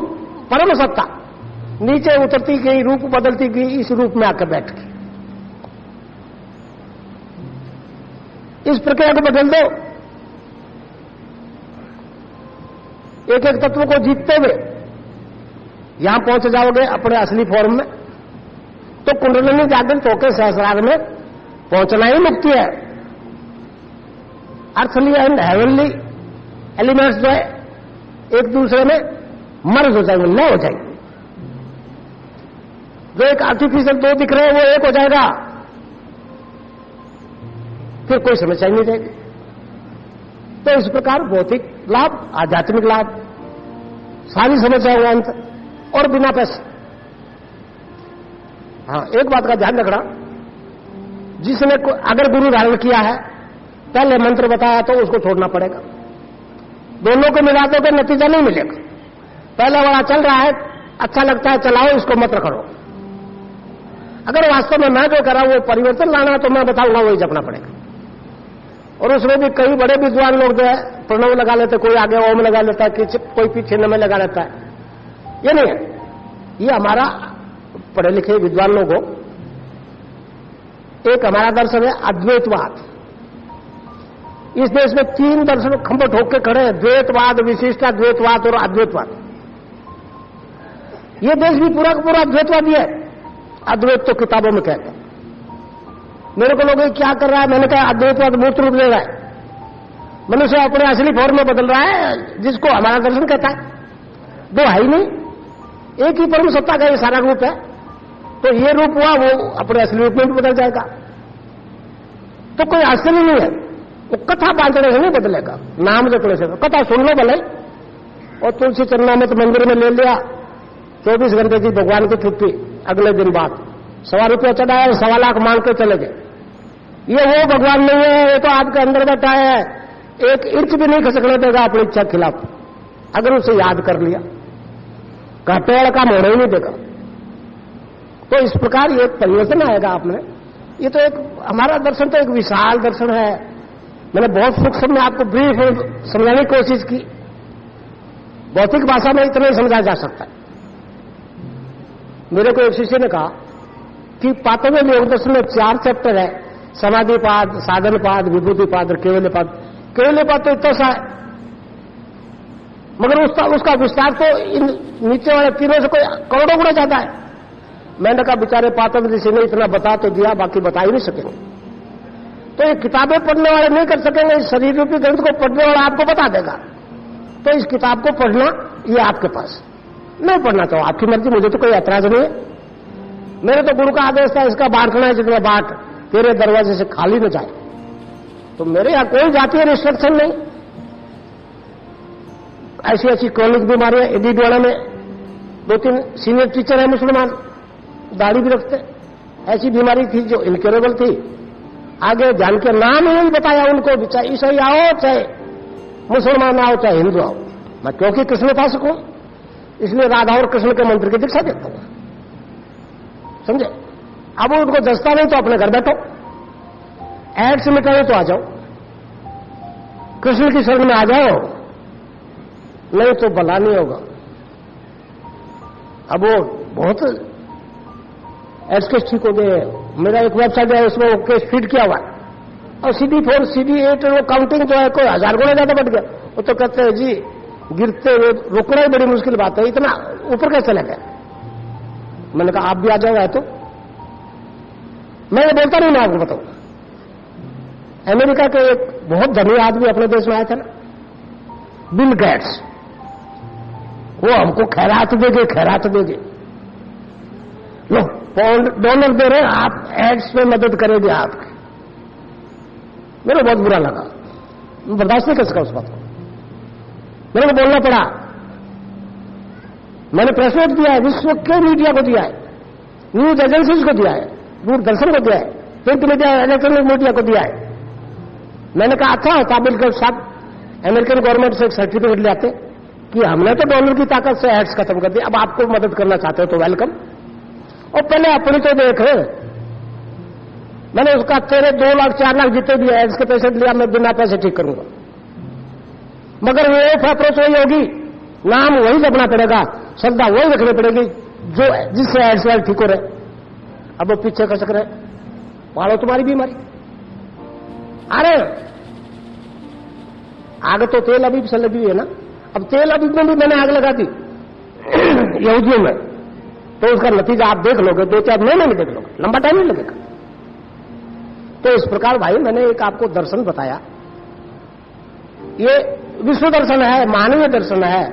परम सत्ता नीचे उतरती गई, रूप बदलती गई, इस रूप में आकर बैठ गई। इस प्रक्रिया को बदल दो, एक एक तत्व को जीतते हुए यहां पहुंच जाओगे अपने असली फॉर्म में, तो कुंडलिनी जागृत होकर सहस्रार में पहुंचना ही मुक्ति है। अर्थली एंड हेवनली एलिमेंट्स जो है एक दूसरे में मर्ज हो जाएंगे, न हो जाएंगे। जो एक आर्टिफिशियल दो दिख रहे हैं वो एक हो जाएगा, फिर कोई समस्या ही नहीं रहेगी। तो इस प्रकार भौतिक लाभ, आध्यात्मिक लाभ, सारी समस्याओं का अंत, और बिना पैसे। हाँ, एक बात का ध्यान रखना, जिसने अगर गुरु धारण किया है, पहले मंत्र बताया तो उसको छोड़ना पड़ेगा। दोनों को मिला दो तो नतीजा नहीं मिलेगा। पहले वाला चल रहा है, अच्छा लगता है, चलाओ, इसको मत रखो। अगर वास्तव में मैं जो कर रहा हूं वो परिवर्तन लाना है तो मैं बताऊंगा, वही जपना पड़ेगा। और उसमें भी कई बड़े विद्वान लोग जो है प्रणव लगा लेते, कोई आगे ओम लगा लेता है, कोई पीछे नमे लगा लेता है। ये नहीं है, ये हमारा पढ़े लिखे विद्वान लोग हो। एक हमारा दर्शन है अद्वैतवाद। इस देश में 3 दर्शन खंभ ठोक के खड़े हैं, द्वैतवाद, विशिष्टाद्वैतवाद और अद्वैतवाद। ये देश भी पूरा का पूरा अद्वैतवादी है। अद्वैत तो किताबों में कहते हैं। मेरे को लोग क्या कर रहा है, मैंने कहा अद्वैतवाद मूर्त रूप ले रहा है, मनुष्य अपने असली फॉर्म में बदल रहा है, जिसको हमारा दर्शन कहता है। दो है ही नहीं, एक ही परम सत्ता का ये सारा रूप है। तो ये रूप हुआ, वो अपने असली रूप में भी बदल जाएगा। तो कोई आश्चर्य नहीं है, वो कथा बांटने से नहीं बदलेगा, नाम जपने से। कथा सुन लो भले, और तुलसी चरणामृत मंदिर में ले लिया, 24 घंटे की भगवान की छुट्टी, अगले दिन बाद ₹1.25 चढ़ाया, 1.25 लाख मांग के चले गए। ये वो भगवान नहीं है, ये तो आपके अंदर बैठा है, एक इंच भी नहीं खसकने देगा अपनी इच्छा के खिलाफ, अगर उसे याद कर लिया। घटेड़ का मोड़ ही नहीं देगा। तो इस प्रकार ये परिवर्तन आएगा आप में। ये तो एक हमारा दर्शन तो एक विशाल दर्शन है। मैंने बहुत सूक्ष्म में आपको ब्रीफ समझाने की कोशिश की। भौतिक भाषा में इतना ही समझाया जा सकता है। मेरे को एक शिष्य ने कहा कि पातव्य योग दर्शन में 4 चैप्टर है, समाधिपाद, साधनपाद, विभूतिपाद और केवल्यपाद। केवल्यपाद तो इतना सा है, मगर उसका विस्तार तो इन नीचे वाले तीनों से कोई करोड़ों गुना ज्यादा है। मैंने कहा बेचारे पातव्य ऋषि ने इतना बता तो दिया, बाकी बता ही नहीं सकेंगे। तो ये किताबें पढ़ने वाले नहीं कर सकेंगे, इस शरीर रूपी ग्रंथ को पढ़ने वाला आपको बता देगा। तो इस किताब को पढ़ना ये आपके पास, नहीं पढ़ना तो आपकी मर्जी, मुझे तो कोई ऐतराज नहीं है। मेरे तो गुरु का आदेश था, इसका बांटना है जितना बांट, तेरे दरवाजे से खाली न जाए। तो मेरे यहां कोई जातीय रिस्ट्रिक्शन नहीं। ऐसी ऐसी क्रॉनिक बीमारियां, एडीडवाड़ा में 2-3 सीनियर टीचर है मुसलमान, दाढ़ी भी रखते, ऐसी बीमारी थी जो इनक्योरेबल थी। आगे जान के नाम ही नहीं बताया उनको, चाहे ईसाई आओ, चाहे मुसलमान आओ, चाहे हिंदू आओ। मैं क्योंकि कृष्ण उपासक हूं, इसलिए राधा और कृष्ण के मंत्र की दीक्षा देता हूं, समझे। अब उनको दस्ता नहीं तो अपने घर बैठो, एड्स मिटाओ तो आ जाओ, कृष्ण की शरण में आ जाओ, नहीं तो भला नहीं होगा। अब वो बहुत एड्स केस ठीक हो गए। मेरा एक वेबसाइट है, उसमें वो केस फीड किया हुआ है, और CD4 CD8 वो काउंटिंग जो है कोई 1000 गुना ज्यादा बढ़ गया। वो तो कहते हैं जी गिरते हुए रोकना ही बड़ी मुश्किल बात है, इतना ऊपर कैसे चले गए। मैंने कहा आप भी आ जाओ, तो मैं ये बोलता नहीं, मैं आपको बताऊं। अमेरिका के एक बहुत धनी आदमी अपने देश में आए थे ना, बिल गेट्स, वो हमको खैरात देंगे, खैरात देंगे। लो $1 दे रहे, आप एड्स में मदद करेंगे आपकी। मेरे को बहुत बुरा लगा, मैं बर्दाश्त नहीं कर सका उस बात को, मेरे को बोलना पड़ा। मैंने प्रेस नोट दिया है, विश्व के मीडिया को दिया है, न्यूज एजेंसीज को दिया है, दूरदर्शन को दिया है, प्रिंट मीडिया, इलेक्ट्रॉनिक मीडिया को दिया है। मैंने कहा अच्छा होता बिल्कुल साहब अमेरिकन गवर्नमेंट से एक सर्टिफिकेट ले आते कि हमने तो डॉलर की ताकत से एड्स खत्म कर दी, अब आपको मदद करना चाहते हो तो वेलकम। और पहले अपनी तो देख, मैंने उसका तेरे 2 लाख 4 लाख जितने भी है इसके पैसे लिया, मैं बिना पैसे ठीक करूंगा। मगर वो एक अप्रोच वही होगी, नाम वही जपना पड़ेगा, श्रद्धा वही रखनी पड़ेगी जो जिससे एड्स ठीक हो रहे। अब वो पीछे खसक रहे, पालो तुम्हारी बीमारी। अरे आग तो तेल अभी से लगी हुई है ना। अब तेल अभी में भी मैंने आग लगा दी यहूदियों में, तो उसका नतीजा आप देख लोगे, 2-4 महीने में देख लोगे, लंबा टाइम नहीं लगेगा। तो इस प्रकार भाई मैंने एक आपको दर्शन बताया, ये विश्व दर्शन है, मानवीय दर्शन है।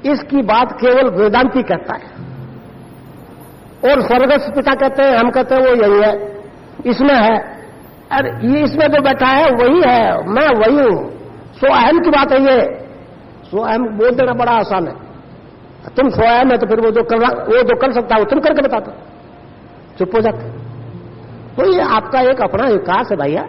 इसकी बात केवल वेदांती कहता है, और स्वर्गस्थ पिता कहते हैं, हम कहते हैं वो यही है, इसमें है। अरे ये इसमें जो बैठा है वही है, मैं वही हूं। स्वयं की बात है ये। स्वयं बोल देना बड़ा आसान है, तुम स्वयं है तो फिर वो जो कर सकता है वो तुम करके बताते, चुप हो जाते। तो ये आपका एक अपना विकास है भैया।